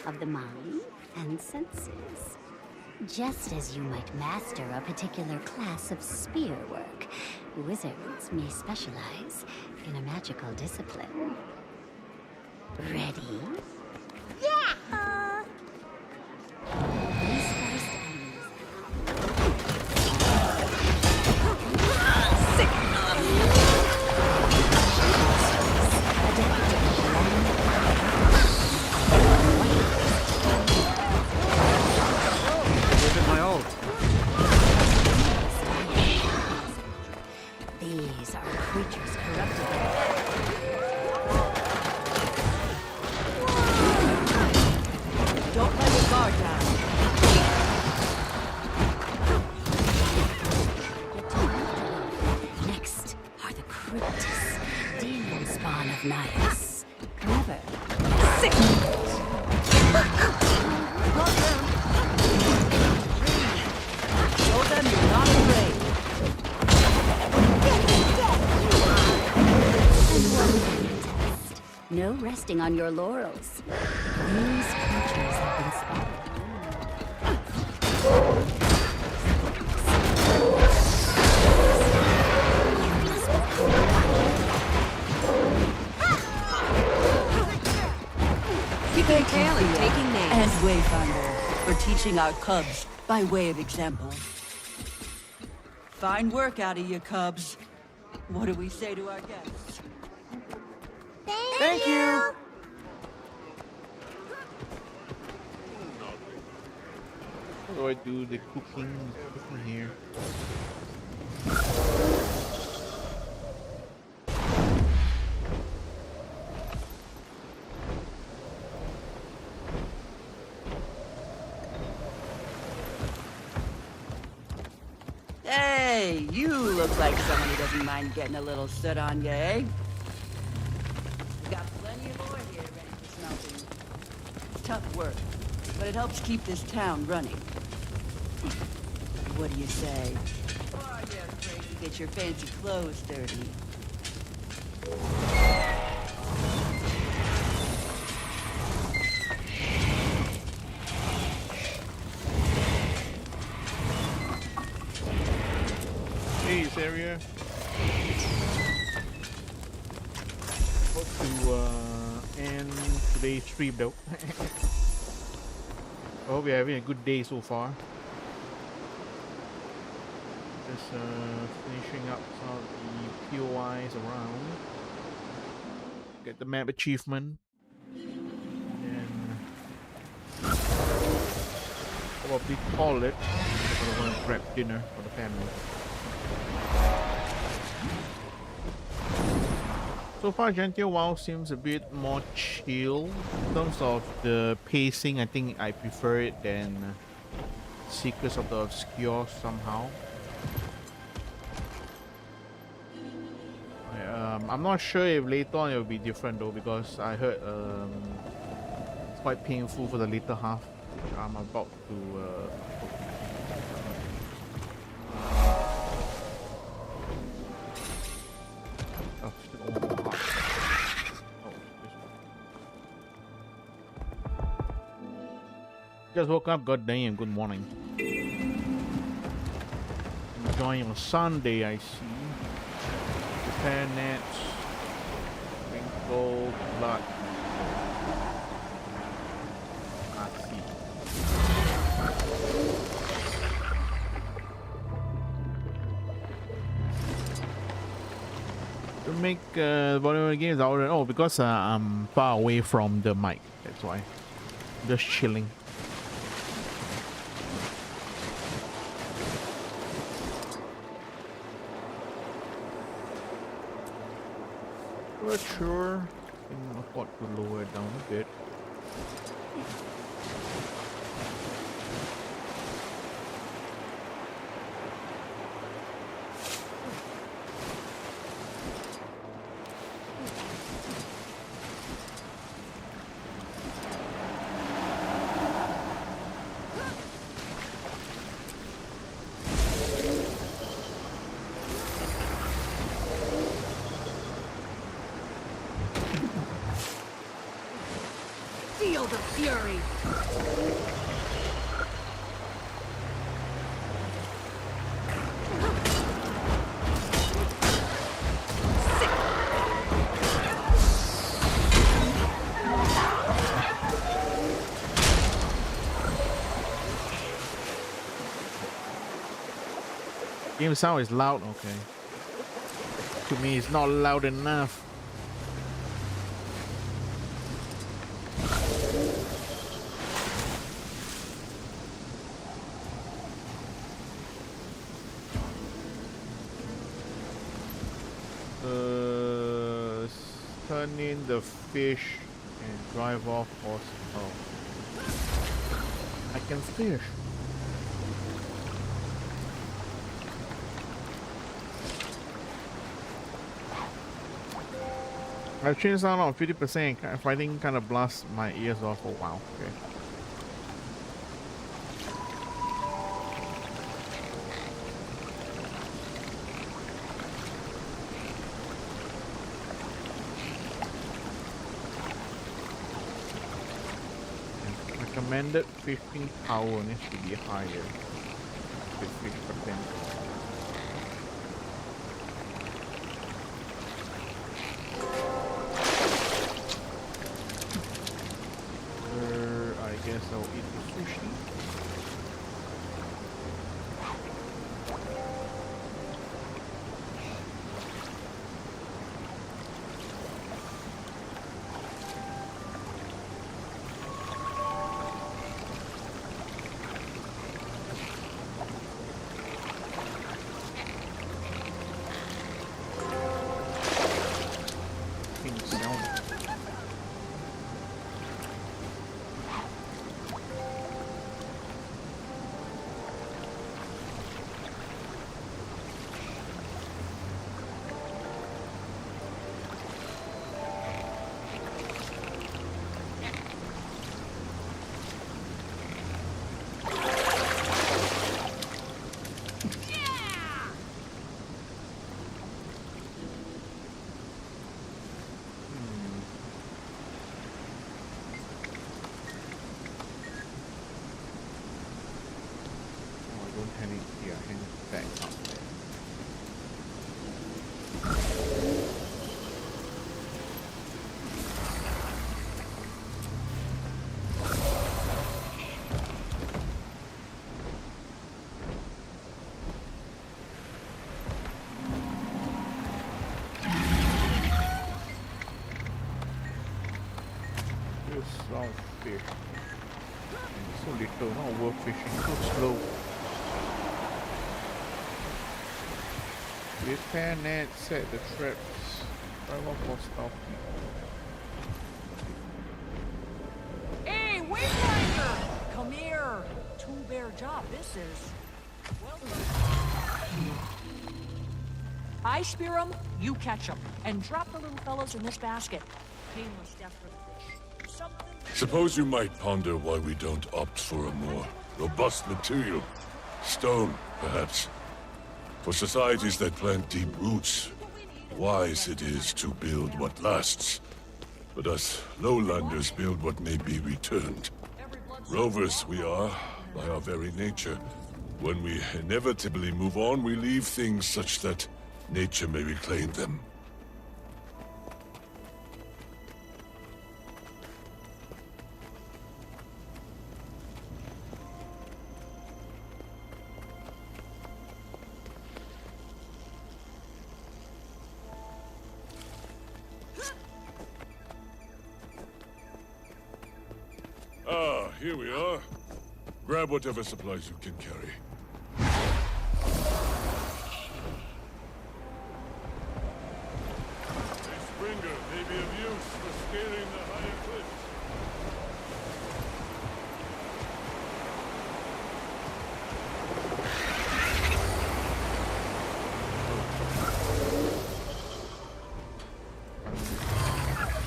of the mind and senses. Just as you might master a particular class of spear work, wizards may specialize in a magical discipline. Ready? Yeah! These first enemies my ult. These are creatures corrupted. Don't let your guard down. Next are the Cryptis, demon spawn of Naias. Clever. Sick! Show them you're not afraid. And one final test. No resting on your laurels. These creatures have been spawned. Kicking tail and taking names. And Wayfinder for teaching our cubs by way of example. Fine work out of you, cubs. What do we say to our guests? Thank you! How do I do the cooking here? Hey, You look like someone who doesn't mind getting a little soot on you, eh? We got plenty of ore here ready for smelting. It's tough work, but it helps keep this town running. What do you say? Or are you afraid to get your fancy clothes dirty? Hey, area. Hope to end today's stream though. I hope you're having a good day so far. Just finishing up some of the POIs around. Get the map achievement. And probably call it. I'm gonna grab dinner for the family. So far, Janthir Wilds seems a bit more chill in terms of the pacing. I think I prefer it than Secrets of the Obscure somehow. I'm not sure if later on it will be different though, because I heard it's quite painful for the later half, which I'm about to. Just woke up, god damn, good morning. Enjoying a Sunday, I see. Repair nets, wrinkle, blood. I see. To make volume of the games louder. Oh, because I'm far away from the mic, that's why. Just chilling. Sure, I can afford to lower it down a bit. Feel the fury! Game sound is loud, okay. To me, it's not loud enough. Turn in the fish and drive off horse. Oh, I can fish. I've changed sound on 50%. Fighting kind of blasts my ears off. Oh wow. Okay. Recommended fishing power needs to be higher. 50%. I guess I'll eat the sushi. Still so fish. So little, not worth fishing, so slow. Repair net, set the traps. Drive off for stealthy. Hey, Wayfinder! Come here. Two-bear job, this is. Well, I spear them, you catch them, and drop the little fellows in this basket. Painless death for the fish. Something. Suppose you might ponder why we don't opt for a more robust material. Stone, perhaps. For societies that plant deep roots, wise it is to build what lasts. But us lowlanders build what may be returned. Rovers we are, by our very nature. When we inevitably move on, we leave things such that nature may reclaim them. Ah, here we are. Grab whatever supplies you can carry. This Springer may be of use for scaling the higher cliffs.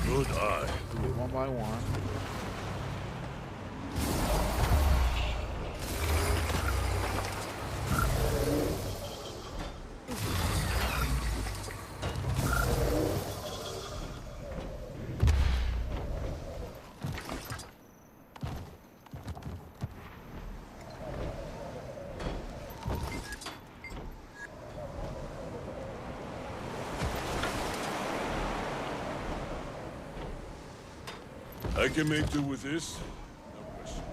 Good eye. Do it one by one. I can make do with this. No question.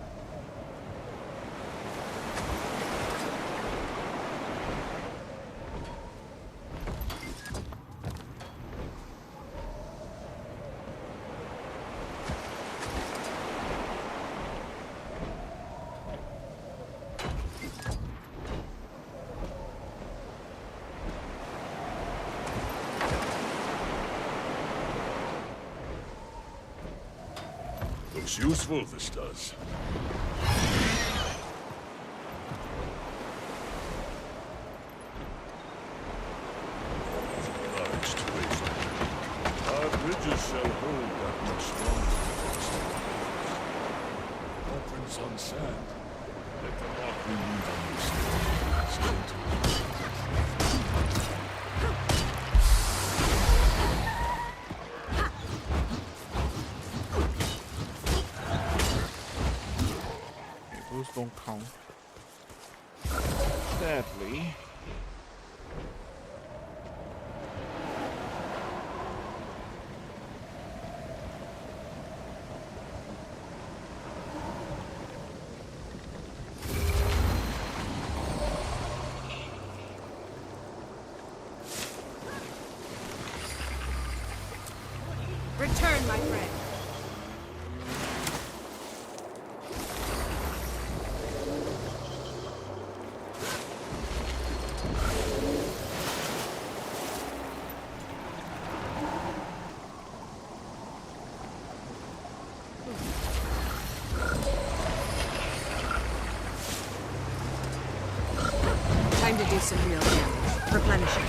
Looks useful, this does. Large to waste. Our bridges shall hold that much longer. Footprints on sand. Let the mark we leave on this stay to Those don't count. Sadly. Return, my friend. Time to do some real damage. Replenishing.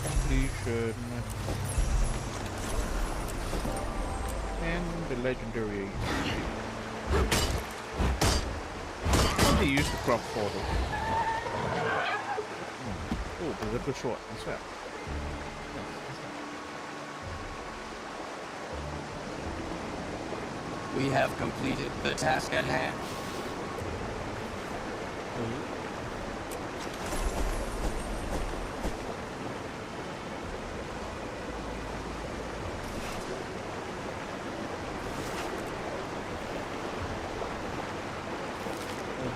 Completion. And the legendary. What do they use the crop for though? Oh, there's a good shot as well. We have completed the task at hand.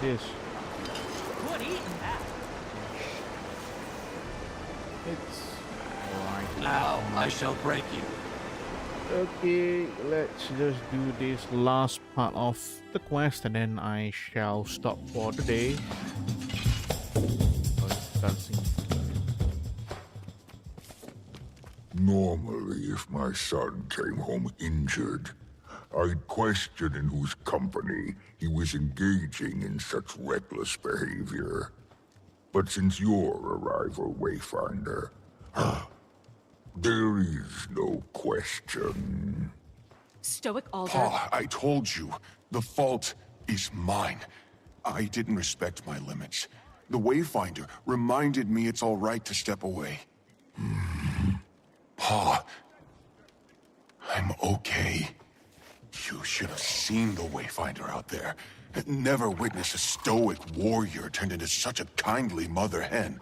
this? Good eating that. It's alright. Now I shall break you. Okay, let's just do this last part of the quest and then I shall stop for the day. Normally, if my son came home injured, I'd question in whose company he was engaging in such reckless behavior. But since your arrival, Wayfinder, there is no question. Stoic Alder. Pa, I told you, the fault is mine. I didn't respect my limits. The Wayfinder reminded me it's all right to step away. Pa, I'm okay. You should have seen the Wayfinder out there. Never witnessed a stoic warrior turned into such a kindly mother hen.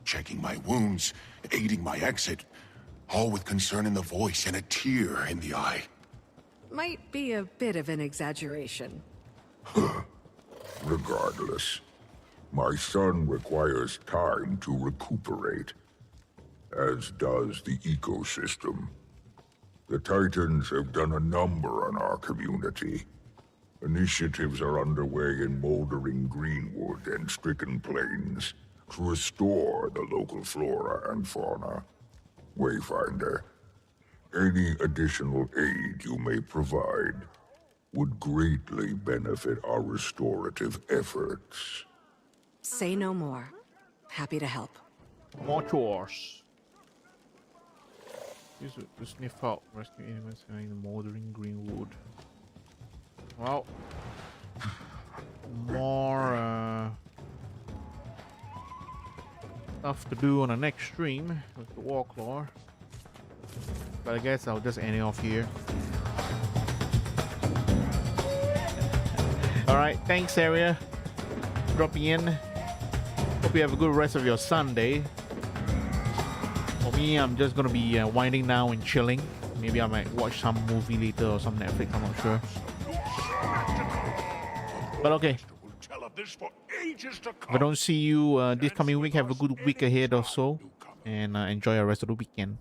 Checking my wounds, aiding my exit, all with concern in the voice and a tear in the eye. Might be a bit of an exaggeration. Regardless, my son requires time to recuperate, as does the ecosystem. The Titans have done a number on our community. Initiatives are underway in Moldering Greenwood and Stricken Plains to restore the local flora and fauna. Wayfinder, any additional aid you may provide would greatly benefit our restorative efforts. Say no more. Happy to help. More chores. Use it to sniff out rescue animals in the Moldering Greenwood. Well, more stuff to do on the next stream with the Warclaw. But I guess I'll just end it off here. Alright, thanks area. Dropping in. Hope you have a good rest of your Sunday. For me, I'm just gonna be winding down and chilling. Maybe I might watch some movie later or some Netflix, I'm not sure. But okay. If I don't see you this coming week, have a good week ahead or so. And enjoy the rest of the weekend.